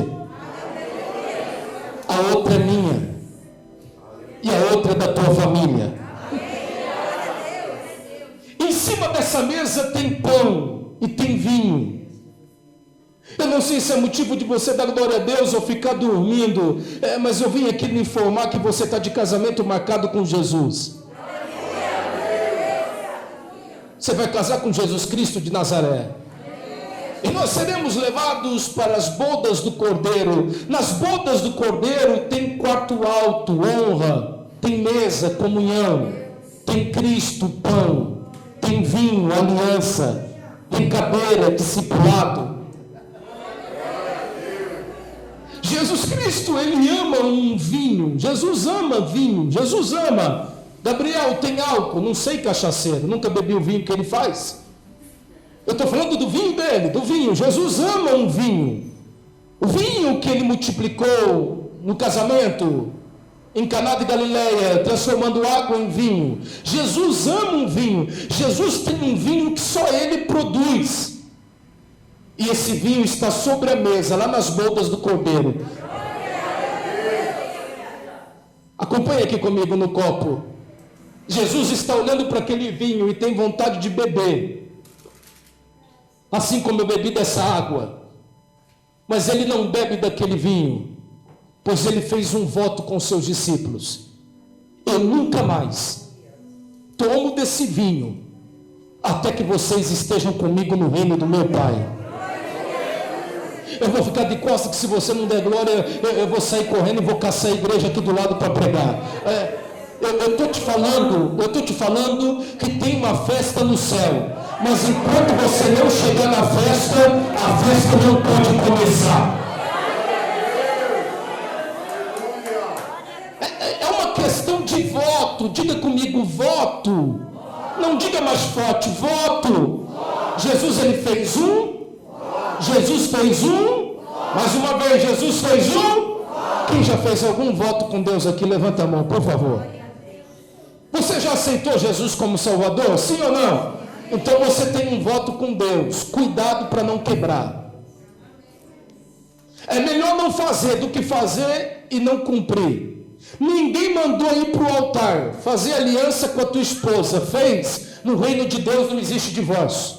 A outra é minha. E a outra é da tua família. Em cima dessa mesa tem pão e tem vinho. Eu não sei se é motivo de você dar glória a Deus ou ficar dormindo, mas eu vim aqui lhe informar que você está de casamento marcado com Jesus. Você vai casar com Jesus Cristo de Nazaré. E nós seremos levados para as bodas do Cordeiro. Nas bodas do Cordeiro tem quarto alto, honra, tem mesa, comunhão, tem Cristo, pão, tem vinho, aliança, tem cadeira, discipulado. Jesus Cristo, ele ama um vinho. Jesus ama vinho, Jesus ama. Gabriel, tem álcool? Não sei, cachaceiro, nunca bebi o vinho que ele faz. Eu estou falando do vinho dele, do vinho. Jesus ama um vinho. O vinho que ele multiplicou no casamento, em Caná de Galileia, transformando água em vinho. Jesus ama um vinho. Jesus tem um vinho que só ele produz. E esse vinho está sobre a mesa, lá nas bodas do Cordeiro. Acompanhe aqui comigo no copo. Jesus está olhando para aquele vinho e tem vontade de beber, assim como eu bebi dessa água. Mas ele não bebe daquele vinho, pois ele fez um voto com seus discípulos: eu nunca mais tomo desse vinho, até que vocês estejam comigo no reino do meu Pai. Eu vou ficar de costas, que se você não der glória, eu vou sair correndo e vou caçar a igreja aqui do lado para pregar. Eu estou te falando que tem uma festa no céu, mas enquanto você não chegar na festa, a festa não pode começar. É uma questão de voto. Diga comigo, voto. Não diga mais forte, voto. Jesus, ele fez um, Jesus fez um. Mais uma vez, Jesus fez um. Quem já fez algum voto com Deus aqui? Levanta a mão, por favor. Você já aceitou Jesus como Salvador? Sim ou não? Então você tem um voto com Deus. Cuidado para não quebrar. É melhor não fazer do que fazer e não cumprir. Ninguém mandou ir para o altar fazer aliança com a tua esposa. Fez? No reino de Deus não existe divórcio.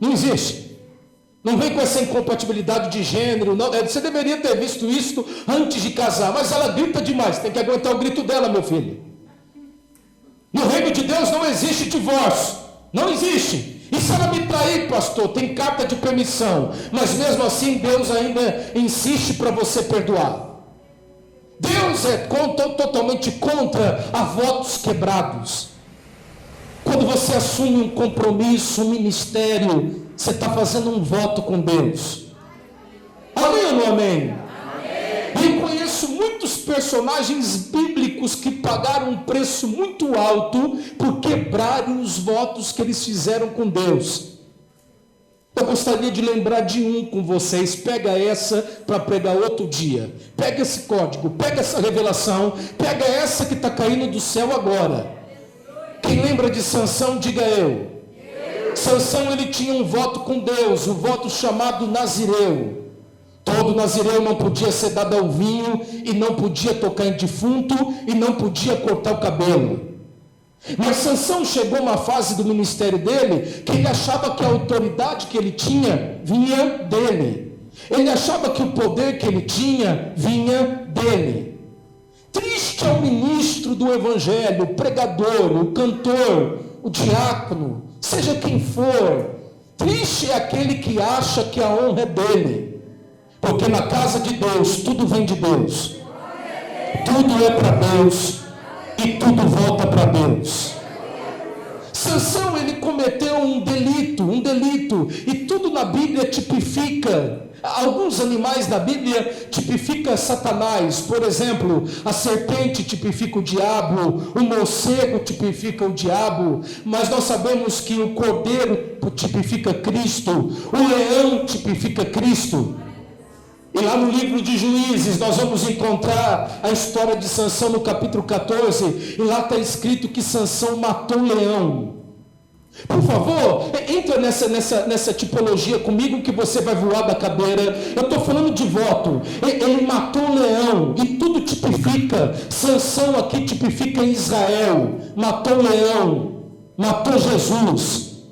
Não existe. Não vem com essa incompatibilidade de gênero. Não. Você deveria ter visto isso antes de casar. Mas ela grita demais. Tem que aguentar o grito dela, meu filho. No reino de Deus não existe divórcio. Não existe. E se ela me trair, pastor? Tem carta de permissão. Mas mesmo assim Deus ainda insiste para você perdoar. Deus é totalmente contra a votos quebrados. Quando você assume um compromisso, um ministério, você está fazendo um voto com Deus. Amém ou não amém? Eu conheço muitos personagens bíblicos que pagaram um preço muito alto por quebrarem os votos que eles fizeram com Deus. Eu gostaria de lembrar de um com vocês. Pega essa para pregar outro dia. Pega esse código, pega essa revelação, pega essa que está caindo do céu agora. Quem lembra de Sansão, diga eu. Sansão, ele tinha um voto com Deus, um voto chamado nazireu. Todo nazireu não podia ser dado ao vinho, e não podia tocar em defunto, e não podia cortar o cabelo. Mas Sansão chegou a uma fase do ministério dele, que ele achava que a autoridade que ele tinha, vinha dele. Ele achava que o poder que ele tinha, vinha dele. Triste é o ministro do evangelho, o pregador, o cantor, o diácono, seja quem for. Triste é aquele que acha que a honra é dele. Porque na casa de Deus, tudo vem de Deus. Tudo é para Deus. E tudo volta para Deus. Sansão, ele cometeu um delito. E tudo na Bíblia tipifica. Alguns animais da Bíblia tipificam Satanás. Por exemplo, a serpente tipifica o diabo, o morcego tipifica o diabo, mas nós sabemos que o cordeiro tipifica Cristo, o leão tipifica Cristo. E lá no livro de Juízes nós vamos encontrar a história de Sansão no capítulo 14, e lá está escrito que Sansão matou um leão. Por favor, entra nessa tipologia comigo que você vai voar da cadeira. Eu estou falando de voto. Ele matou um leão, e tudo tipifica. Sansão aqui tipifica Israel. Matou um leão, matou Jesus.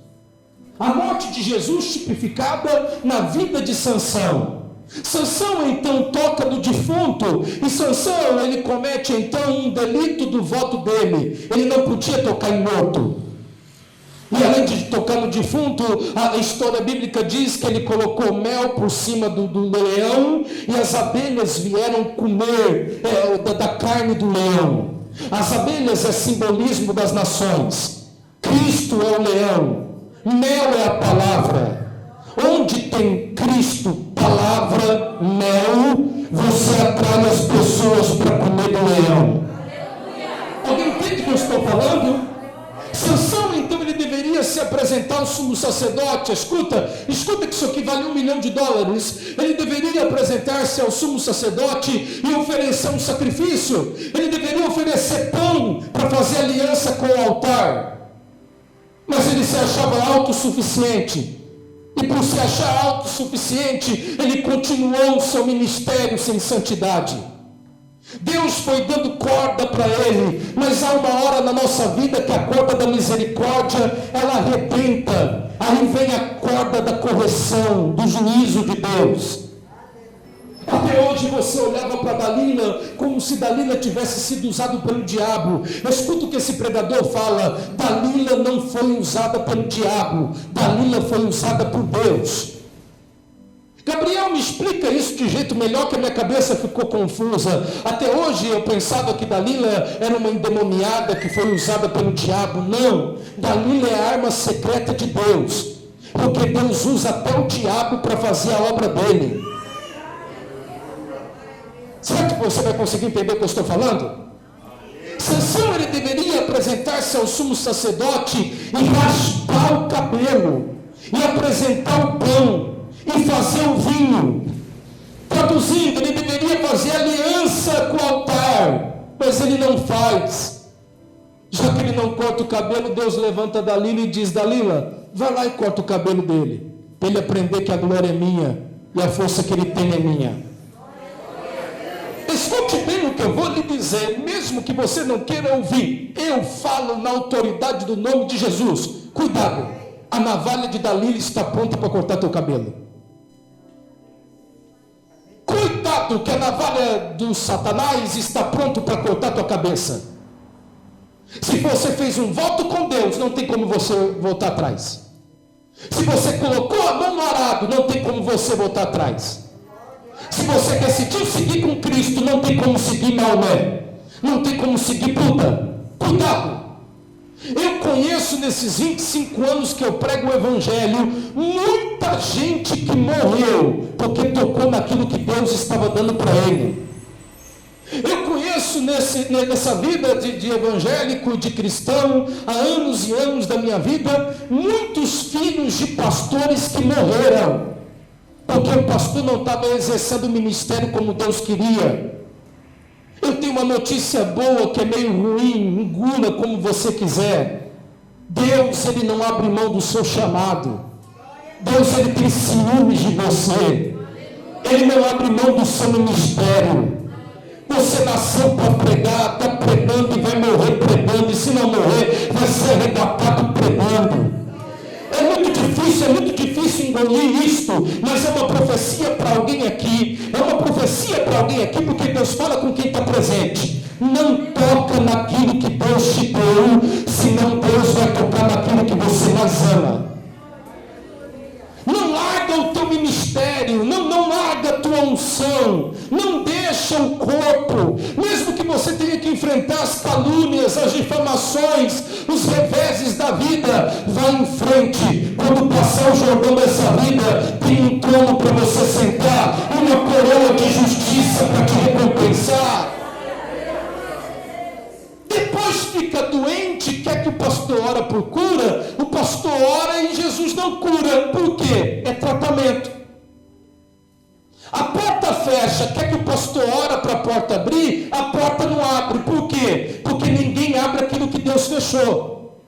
A morte de Jesus tipificada na vida de Sansão. Sansão então toca no defunto, e Sansão, ele comete então um delito do voto dele. Ele não podia tocar em morto. E além de tocar no defunto, a história bíblica diz que ele colocou mel por cima do leão, e as abelhas vieram comer da carne do leão. As abelhas é simbolismo das nações. Cristo é o leão. Mel é a palavra. Onde tem Cristo, palavra, mel, você atrai as pessoas para comer do leão. Alguém entende o que eu estou falando? Sansão, então, ele deveria se apresentar ao sumo sacerdote. Escuta que isso aqui vale $1 milhão. Ele deveria apresentar-se ao sumo sacerdote e oferecer um sacrifício. Ele deveria oferecer pão para fazer aliança com o altar. Mas ele se achava autossuficiente. E por se achar autossuficiente, ele continuou o seu ministério sem santidade. Deus foi dando corda para ele, mas há uma hora na nossa vida que a corda da misericórdia, ela arrebenta. Aí vem a corda da correção, do juízo de Deus. Até hoje você olhava para Dalila como se Dalila tivesse sido usado pelo diabo. Escuta o que esse pregador fala: Dalila não foi usada pelo diabo, Dalila foi usada por Deus. Gabriel, me explica isso de jeito melhor, que a minha cabeça ficou confusa. Até hoje eu pensava que Dalila era uma endemoniada que foi usada pelo diabo. Não, Dalila é a arma secreta de Deus, porque Deus usa até o diabo para fazer a obra dele. Será que você vai conseguir entender o que eu estou falando? Sansão, ele deveria apresentar-se ao sumo sacerdote e raspar o cabelo, e apresentar o pão, e fazer o vinho. Traduzindo, ele deveria fazer aliança com o altar, mas ele não faz. Já que ele não corta o cabelo, Deus levanta Dalila e diz: Dalila, vai lá e corta o cabelo dele, para ele aprender que a glória é minha e a força que ele tem é minha. Escute bem o que eu vou lhe dizer, mesmo que você não queira ouvir. Eu falo na autoridade do nome de Jesus. Cuidado, a navalha de Dalila está pronta para cortar teu cabelo. Cuidado, que a navalha do Satanás está pronta para cortar tua cabeça. Se você fez um voto com Deus, não tem como você voltar atrás. Se você colocou a mão no arado, não tem como você voltar atrás. Se você decidiu seguir com Cristo, não tem como seguir Maomé, não tem como seguir Buda. Cuidado. Eu conheço nesses 25 anos que eu prego o Evangelho, muita gente que morreu porque tocou naquilo que Deus estava dando para ele. Eu conheço nessa vida de evangélico, de cristão, há anos e anos da minha vida, muitos filhos de pastores que morreram, porque o pastor não estava exercendo o ministério como Deus queria. Eu tenho uma notícia boa que é meio ruim, engula como você quiser. Deus, ele não abre mão do seu chamado. Deus, ele tem ciúmes de você. Ele não abre mão do seu ministério. Você nasceu para pregar, está pregando e vai morrer pregando, e se não morrer, vai ser arrebatado pregando. É muito difícil engolir isto, mas é uma profecia para alguém aqui. É uma profecia para alguém aqui, porque Deus fala com quem está presente. Não toca naquilo que Deus te deu, senão Deus vai tocar naquilo que você mais ama. Não larga o teu ministério, não larga a tua unção, não deixa o corpo, mesmo que você tenha que enfrentar as calúnias, as difamações, os reveses da vida, vá em frente. Quando passar o Jordão dessa vida, tem um trono para você sentar, uma coroa de justiça para te recompensar. Depois fica doente, quer que o pastor ora por cura, o pastor ora e Jesus não cura. Por quê? É tratamento. A porta fecha, quer que o pastor ora para a porta abrir, a porta não abre. Por quê? Porque ninguém abre aquilo que Deus fechou.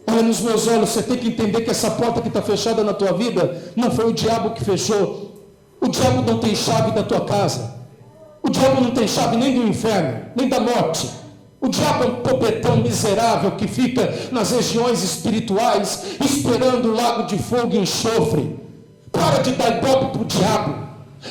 Olha nos meus olhos, você tem que entender que essa porta que está fechada na tua vida, não foi o diabo que fechou. O diabo não tem chave da tua casa. O diabo não tem chave nem do inferno, nem da morte. O diabo é um pobretão miserável que fica nas regiões espirituais, esperando o lago de fogo e enxofre. Para de dar golpe para o diabo.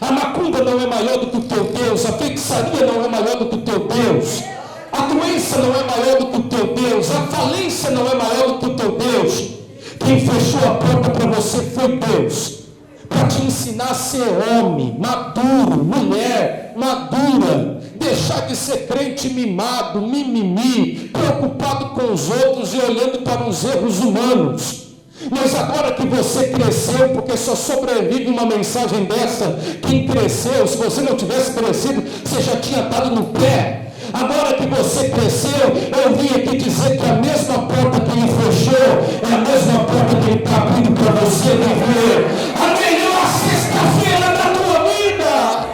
A macumba não é maior do que o teu Deus, a feitiçaria não é maior do que o teu Deus, a doença não é maior do que o teu Deus, a falência não é maior do que o teu Deus. Quem fechou a porta para você foi Deus, para te ensinar a ser homem, maduro, mulher, madura, deixar de ser crente mimado, mimimi, preocupado com os outros e olhando para os erros humanos. Mas agora que você cresceu, porque só sobrevive uma mensagem dessa, quem cresceu, se você não tivesse crescido, você já tinha dado no pé. Agora que você cresceu, eu vim aqui dizer que a mesma porta que ele fechou, é a mesma porta que ele está abrindo para você viver a melhor sexta-feira da tua vida.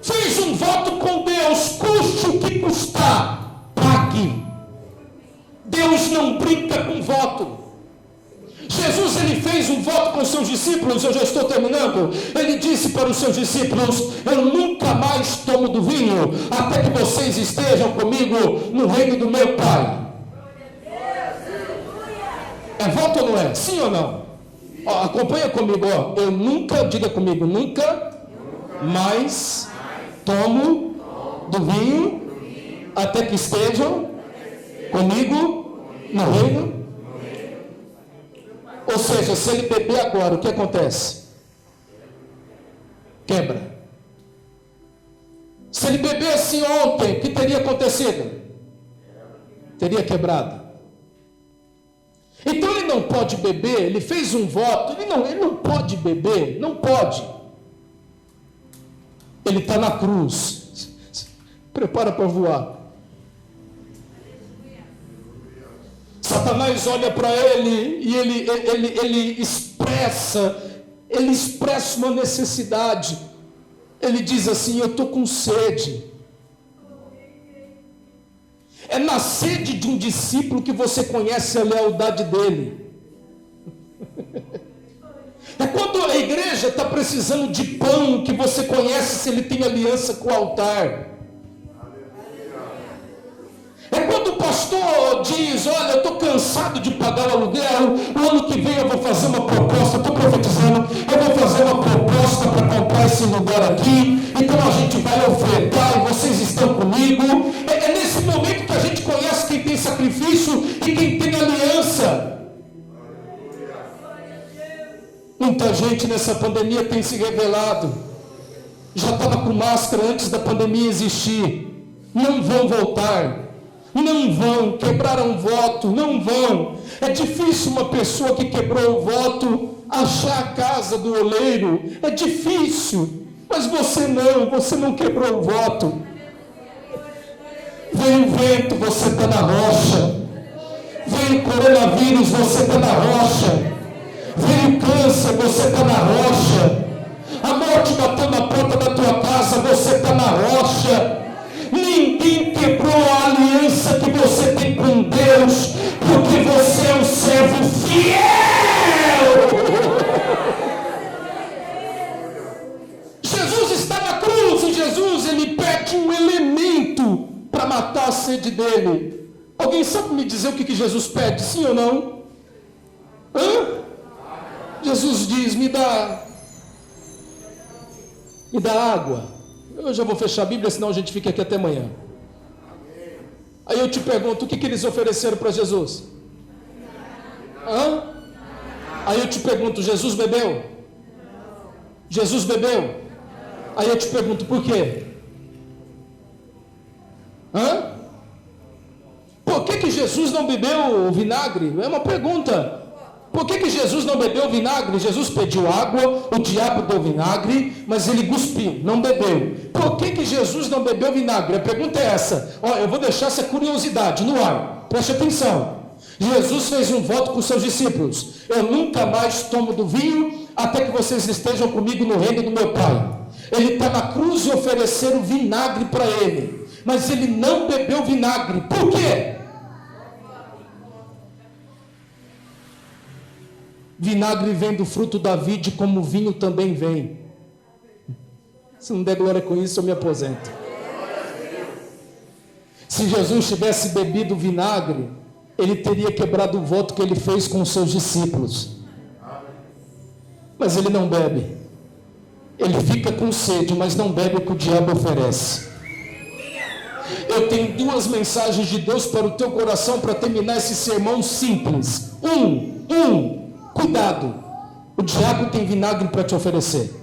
Fez um voto com Deus, custe o que custar, pague. Deus não brinca com voto. Jesus, ele fez um voto com os seus discípulos, eu já estou terminando. Ele disse para os seus discípulos: eu nunca mais tomo do vinho, até que vocês estejam comigo no reino do meu Pai. É voto ou não é? Sim ou não? Ó, acompanha comigo, ó. Eu nunca, diga comigo, nunca mais tomo do vinho, até que estejam comigo no reino. Ou seja, se ele beber agora, o que acontece? Quebra. Se ele bebesse ontem, o que teria acontecido? Teria quebrado. Então ele não pode beber, ele fez um voto, ele não pode beber, não pode. Ele está na cruz. Prepara para voar. Satanás olha para ele e ele expressa uma necessidade. Ele diz assim: eu estou com sede. É na sede de um discípulo que você conhece a lealdade dele. É quando a igreja está precisando de pão que você conhece se ele tem aliança com o altar. É quando o pastor diz: olha, eu estou cansado de pagar o aluguel, o ano que vem eu vou fazer uma proposta, estou profetizando, eu vou fazer uma proposta para comprar esse lugar aqui, então a gente vai ofertar e vocês estão comigo. É nesse momento que a gente conhece quem tem sacrifício e quem tem aliança. Muita gente nessa pandemia tem se revelado, já estava com máscara antes da pandemia existir, não vão voltar. Não vão, quebraram o voto, não vão. É difícil uma pessoa que quebrou o voto achar a casa do oleiro. É difícil, mas você não quebrou o voto. Veio o vento, você está na rocha. Veio o coronavírus, você está na rocha. Veio o câncer, você está na rocha. A morte bateu na porta da tua casa, você está na rocha. Ninguém quebrou a aliança que você tem com Deus, porque você é um servo fiel. Jesus está na cruz e Jesus, ele pede um elemento para matar a sede dele. Alguém sabe me dizer o que Jesus pede, sim ou não? Jesus diz: me dá água. Eu já vou fechar a Bíblia, senão a gente fica aqui até amanhã. Aí eu te pergunto, o que eles ofereceram para Jesus? Aí eu te pergunto, Jesus bebeu? Jesus bebeu? Aí eu te pergunto, por quê? Por que Jesus não bebeu o vinagre? É uma pergunta. Por que Jesus não bebeu vinagre? Jesus pediu água, o diabo deu vinagre, mas ele cuspiu, não bebeu. Por que Jesus não bebeu vinagre? A pergunta é essa. Eu vou deixar essa curiosidade no ar. Preste atenção. Jesus fez um voto com seus discípulos: eu nunca mais tomo do vinho até que vocês estejam comigo no reino do meu Pai. Ele está na cruz e ofereceram vinagre para ele, mas ele não bebeu vinagre. Por quê? Vinagre vem do fruto da vide, como vinho também vem. Se não der glória com isso, eu me aposento. Se Jesus tivesse bebido vinagre, ele teria quebrado o voto que ele fez com os seus discípulos. Mas ele não bebe. Ele fica com sede, mas não bebe o que o diabo oferece. Eu tenho duas mensagens de Deus para o teu coração para terminar esse sermão simples. Cuidado, o diabo tem vinagre para te oferecer.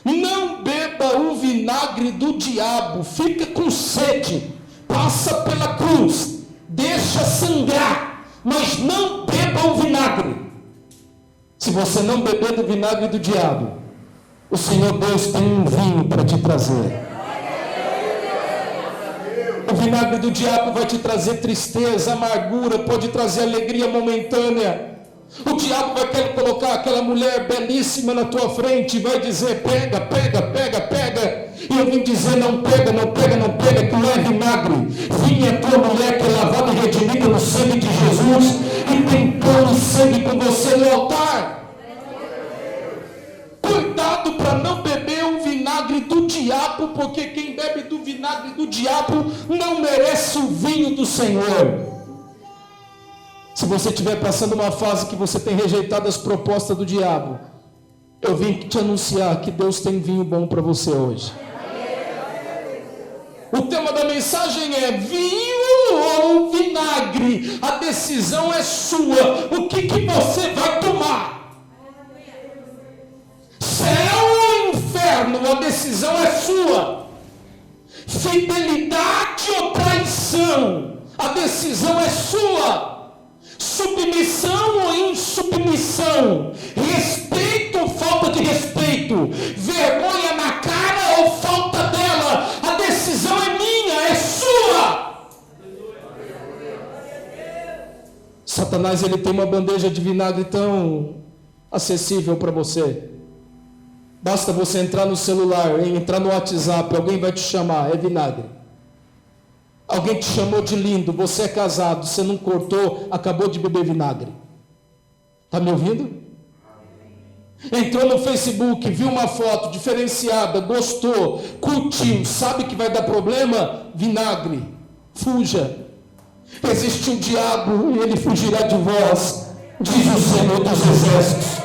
Não beba o vinagre do diabo, fica com sede, passa pela cruz, deixa sangrar, mas não beba o vinagre. Se você não beber do vinagre do diabo, o Senhor Deus tem um vinho para te trazer. O vinagre do diabo vai te trazer tristeza, amargura, pode trazer alegria momentânea. O diabo vai querer colocar aquela mulher belíssima na tua frente e vai dizer: pega, pega, pega, pega. E eu vim dizer: não pega, não pega, não pega, que não é vinagre. Vinha a tua mulher que é lavada e redimida no sangue de Jesus e tem pão e sangue com você no altar. Cuidado para não beber o vinagre do diabo, porque quem bebe do vinagre do diabo não merece o vinho do Senhor. Se você estiver passando uma fase que você tem rejeitado as propostas do diabo, eu vim te anunciar que Deus tem vinho bom para você hoje. O tema da mensagem é vinho ou vinagre. A decisão é sua. O que você vai tomar? Céu ou inferno? A decisão é sua. Fidelidade ou traição? A decisão é sua. Submissão ou insubmissão? Respeito ou falta de respeito? Vergonha na cara ou falta dela? A decisão é minha, é sua. Satanás, ele tem uma bandeja de vinagre tão acessível para você. Basta você entrar no celular, entrar no WhatsApp, alguém vai te chamar, é vinagre. Alguém te chamou de lindo, você é casado, você não cortou, acabou de beber vinagre. Está me ouvindo? Entrou no Facebook, viu uma foto diferenciada, gostou, curtiu, sabe que vai dar problema? Vinagre. Fuja. Existe um diabo e ele fugirá de vós, diz o Senhor dos Exércitos.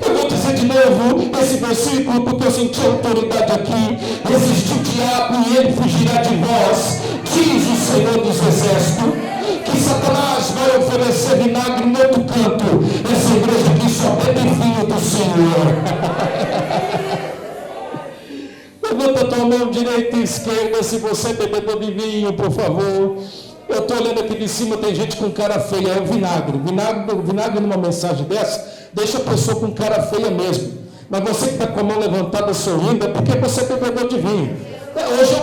Eu vou dizer de novo esse versículo porque eu senti autoridade aqui. Existe um diabo e ele fugirá de vós, diz o Senhor dos Exércitos. Que Satanás vai oferecer vinagre no outro canto. Essa igreja aqui só bebe vinho do Senhor. Levanta a tua mão direita e esquerda se você é bebedor de vinho, por favor. Eu estou olhando aqui de cima, tem gente com cara feia. É o vinagre. Vinagre numa mensagem dessa, deixa a pessoa com cara feia mesmo. Mas você que está com a mão levantada sorrindo, é porque você é bebedor de vinho. Hoje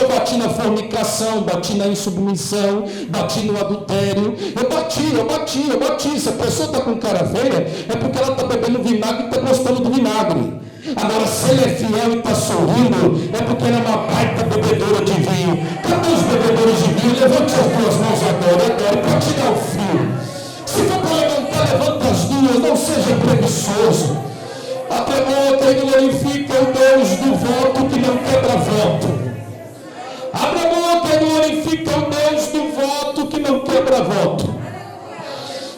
eu bati na fornicação, bati na insubmissão, bati no adultério, eu bati. Se a pessoa está com cara feia, é porque ela está bebendo vinagre e está gostando do vinagre. Agora, se ele é fiel e está sorrindo, é porque ela é uma baita bebedora de vinho. Cadê os bebedores de vinho? Levante as duas mãos agora, para tirar o fio. Se for para levantar, levanta as duas, não seja preguiçoso. Abre a boca e glorifica o Deus do voto que não quebra voto. Abre a boca e glorifica o Deus do voto que não quebra voto.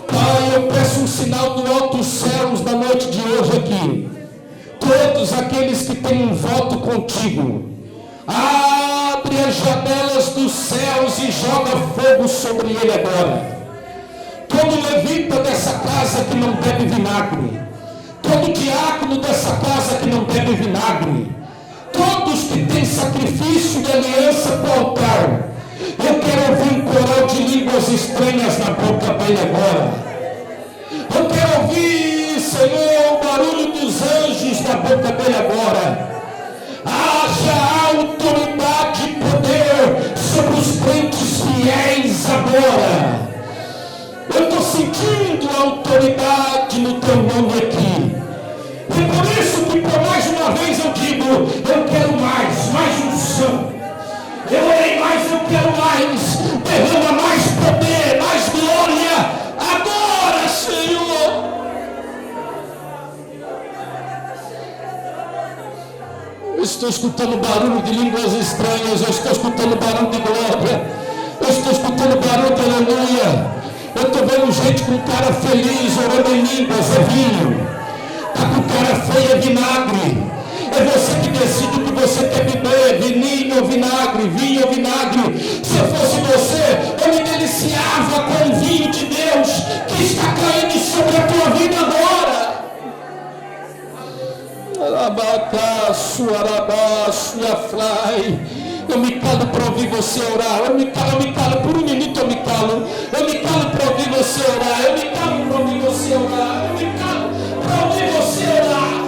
Pai, eu peço um sinal do alto céus na noite de hoje aqui. Todos aqueles que têm um voto contigo, abre as janelas dos céus e joga fogo sobre ele agora. Todo levita dessa casa que não bebe vinagre, todo diácono dessa casa que não bebe vinagre, todos que têm sacrifício de aliança para o altar, eu quero ouvir um coral de línguas estranhas na boca dele agora. Eu quero ouvir, Senhor, o barulho dos anjos na boca dele agora. Haja autoridade e poder sobre os crentes fiéis agora. Eu estou sentindo a autoridade no teu nome aqui. E por isso que por mais uma vez eu digo, eu quero mais unção. Eu orei mais, eu quero mais. Derrama mais poder, mais glória. Agora, Senhor. Eu estou escutando barulho de línguas estranhas. Eu estou escutando barulho de glória. Eu estou escutando barulho de aleluia. Eu estou vendo gente com cara feliz, orando em línguas, é vinho. Está com cara feia, é vinagre. É você que decide o que você quer beber, vinho ou vinagre, vinho ou vinagre. Se eu fosse você, eu me deliciava com o vinho de Deus que está caindo sobre a tua vida agora. Arabacaço, arabaço, iaflai. Eu me calo para ouvir você orar. Eu me calo, por um minuto eu me calo. Eu me calo para ouvir você orar. Eu me calo para ouvir você orar. Eu me calo para ouvir você orar.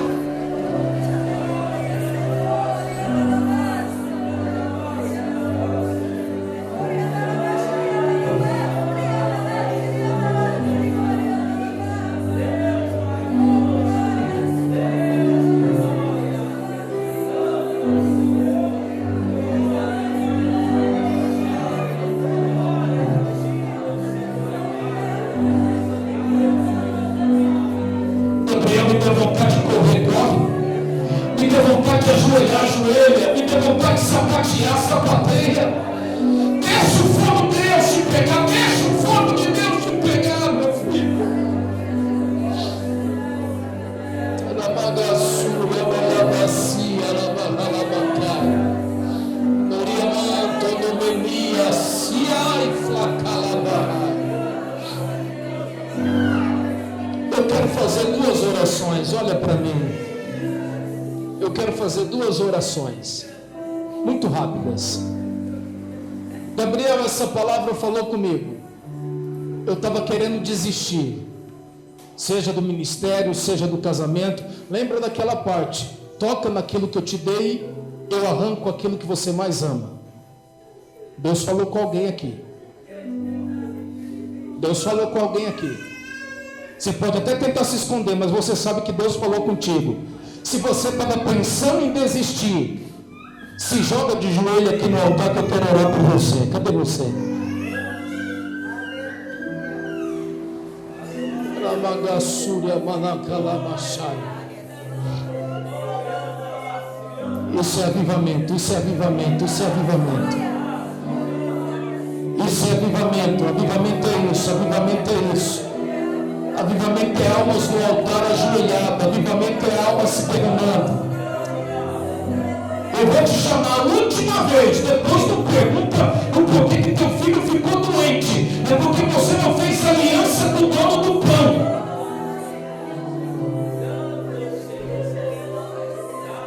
Ajoelha, me dê vontade de sapatear, sapateia. Deixa o fogo de Deus te pegar, deixa o fogo de Deus te pegar, meu filho. Eu quero fazer duas orações, olha para mim. Eu quero fazer duas orações, muito rápidas. Gabriel, essa palavra falou comigo. Eu estava querendo desistir, seja do ministério, seja do casamento. Lembra daquela parte? Toca naquilo que eu te dei, eu arranco aquilo que você mais ama. Deus falou com alguém aqui. Deus falou com alguém aqui. Você pode até tentar se esconder, mas você sabe que Deus falou contigo. Se você estava pensando em desistir, se joga de joelho aqui no altar que eu quero orar por você. Cadê você? Isso é avivamento, isso é avivamento, isso é avivamento. Isso é avivamento, avivamento é isso, avivamento é isso. Avivamento é almas no altar ajoelhado, avivamento é almas se derramando. Eu vou te chamar a última vez, depois tu pergunta o porquê que teu filho ficou doente. É porque você não fez aliança com o dono do pão.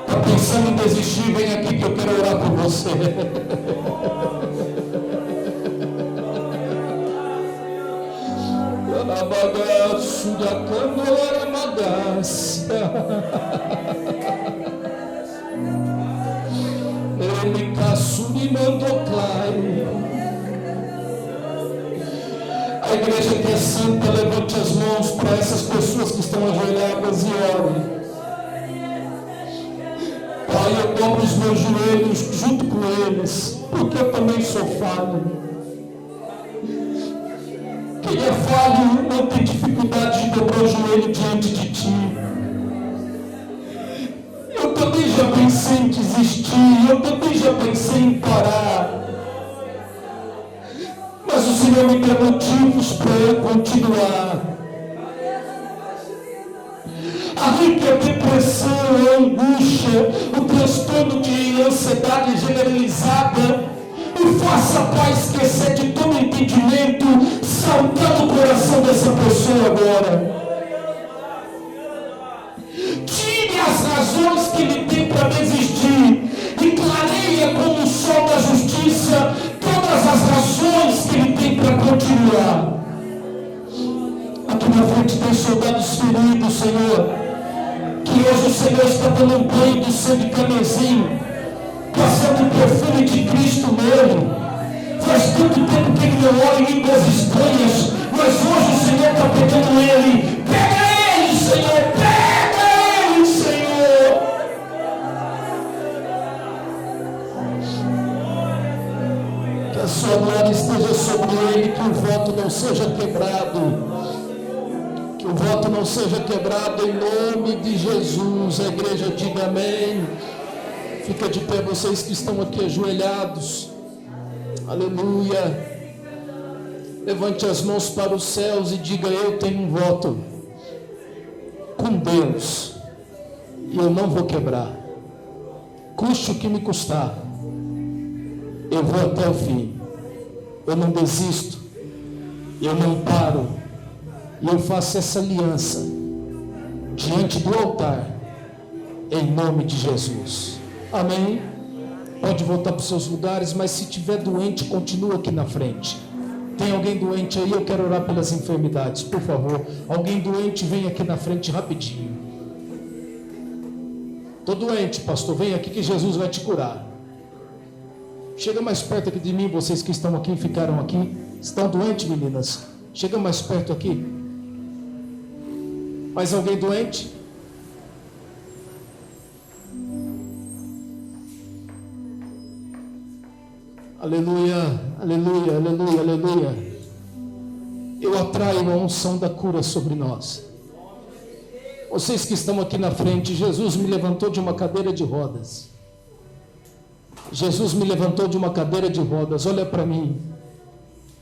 Está pensando em desistir? Vem aqui que eu quero orar por você. A igreja que é santa, levante as mãos para essas pessoas que estão ajoelhadas e orem. Pai, eu dobro os meus joelhos junto com eles, porque eu também sou falho. Quem é falho não tem dificuldade de dobrar o joelho diante de ti. Eu também já pensei em desistir, eu também já pensei em parar. Mas o Senhor me deu motivos para eu continuar. Arranque a depressão, a angústia, o transtorno de ansiedade generalizada e faça a paz que excede todo entendimento saltar no coração dessa pessoa agora. Tire as razões que ele tem para desistir e clareia como o sol da justiça todas as razões que ele tem para continuar. Aqui na frente tem soldados feridos, Senhor, que hoje o Senhor está dando um banho do sangue carmesim, passando o perfume de Cristo nele. Faz tanto tempo que ele não ora em línguas estranhas, mas hoje o Senhor está pegando ele. Pega ele, Senhor, pega ele, Senhor. Que a sua glória esteja sobre ele, que o voto não seja quebrado. Que o voto não seja quebrado em nome de Jesus. A igreja diga amém. Fica de pé vocês que estão aqui ajoelhados. Aleluia. Levante as mãos para os céus e diga: eu tenho um voto com Deus e eu não vou quebrar. Custe o que me custar, eu vou até o fim. Eu não desisto, eu não paro. E eu faço essa aliança diante do altar, em nome de Jesus. Amém? Pode voltar para os seus lugares, mas se tiver doente, continua aqui na frente. Tem alguém doente aí? Eu quero orar pelas enfermidades, por favor. Alguém doente, vem aqui na frente rapidinho. Estou doente, pastor, vem aqui que Jesus vai te curar. Chega mais perto aqui de mim, vocês que estão aqui e ficaram aqui. Estão doentes, meninas? Chega mais perto aqui. Mais alguém doente? Aleluia, aleluia, aleluia, aleluia. Eu atraio a unção da cura sobre nós. Vocês que estão aqui na frente, Jesus me levantou de uma cadeira de rodas. Jesus me levantou de uma cadeira de rodas. Olha para mim.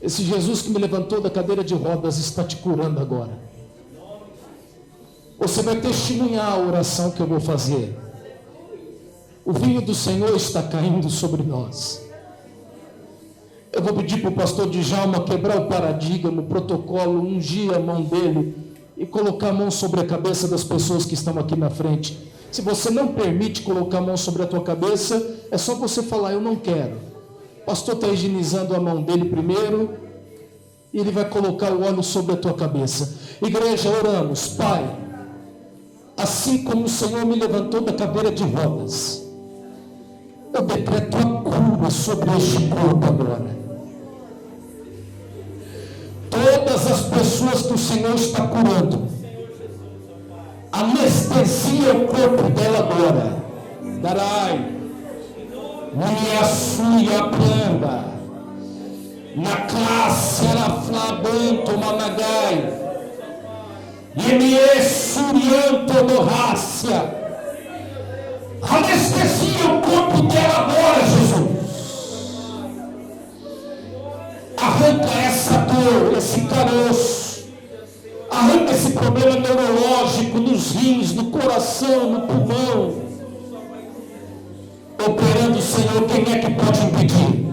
Esse Jesus que me levantou da cadeira de rodas está te curando agora. Você vai testemunhar a oração que eu vou fazer. O vinho do Senhor está caindo sobre nós. Eu vou pedir para o pastor Djalma quebrar o paradigma, o protocolo, ungir a mão dele e colocar a mão sobre a cabeça das pessoas que estão aqui na frente. Se você não permite colocar a mão sobre a tua cabeça, é só você falar: eu não quero. O pastor está higienizando a mão dele primeiro e ele vai colocar o óleo sobre a tua cabeça. Igreja, oramos. Pai, assim como o Senhor me levantou da cadeira de rodas, eu decreto a cura sobre este corpo agora. Todas as pessoas que o Senhor está curando, anestesia o corpo dela agora. Darai, Niasuya Pramba, na classe ela flabanto managai, Yemie Surianto Norrácia. Anestesia o corpo dela agora, Jesus. Arranca essa dor, esse caroço. Arranca esse problema neurológico nos rins, no coração, no pulmão. Operando, Senhor, quem é que pode impedir?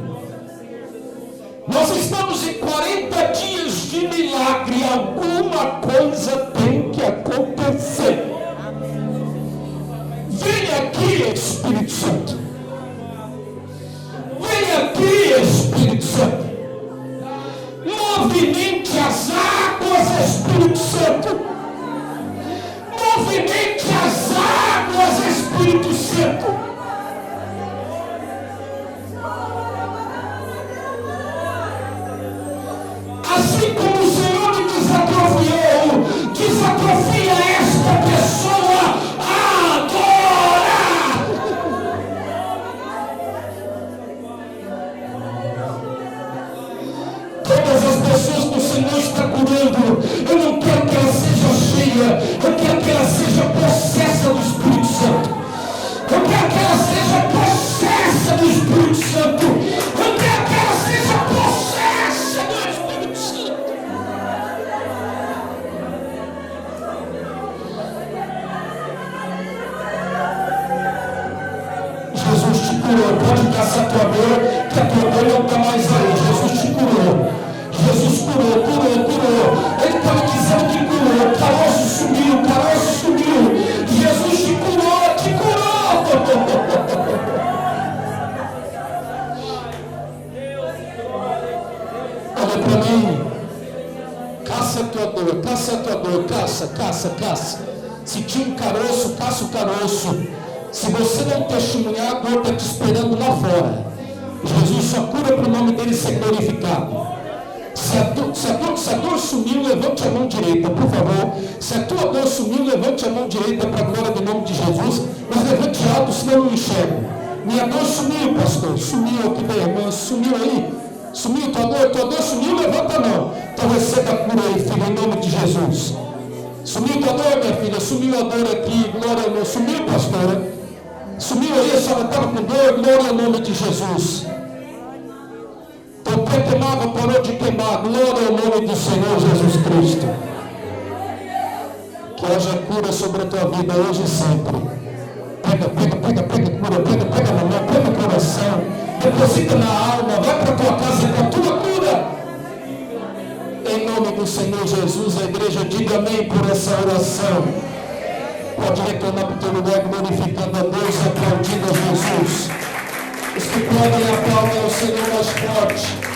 Nós estamos em 40 dias de milagre. Alguma coisa tem que acontecer. Vem aqui, Espírito Santo. Vem aqui, Espírito Santo. Movimente as águas, Espírito Santo. Movimente as águas, Espírito Santo. Assim como o Senhor me desatrofiou, desatrofia esta pessoa agora. Todas as pessoas que o Senhor está curando, eu não quero que ela seja cheia, eu quero que ela seja possessa do Espírito Santo. Eu quero que ela seja possessa do Espírito Santo. Eu quero que ela seja possessa do Espírito Santo. Jesus te curou. Pode caçar a tua dor, que a tua dor não está mais aí. Jesus te curou. Jesus curou. Ele estava dizendo que curou. O caroço sumiu. Jesus te curou. Olha para mim. Caça a tua dor. Caça. Se tinha um caroço, caça o caroço. Se você não testemunhar, a dor está te esperando lá fora. Jesus só cura para o nome dele ser glorificado. Se a dor sumiu, levante a mão direita, por favor. Se a tua dor sumiu, levante a mão direita para a glória do nome de Jesus. Mas levante alto, senão eu não enxergo. Minha dor sumiu, pastor. Sumiu aqui, minha irmã. Sumiu aí. Sumiu tua dor sumiu, levanta a mão. Então receba a cura aí, filho, em nome de Jesus. Sumiu tua dor, minha filha. Sumiu a dor aqui, glória ao nome. Sumiu, pastora. Sumiu aí, a senhora estava com dor, glória ao nome de Jesus. O pé queimava, parou de queimar. Glória ao nome do Senhor Jesus Cristo. Que haja cura sobre a tua vida hoje e sempre. Pega cura, pega na mão, pega no coração, deposita na alma, vai para a tua casa com a tua cura. Em nome do Senhor Jesus, a igreja diga amém por essa oração. Pode reclamar para o teu lugar, glorificando a Deus, aplaudindo a Jesus. Os que podem aplaudem ao Senhor mais forte.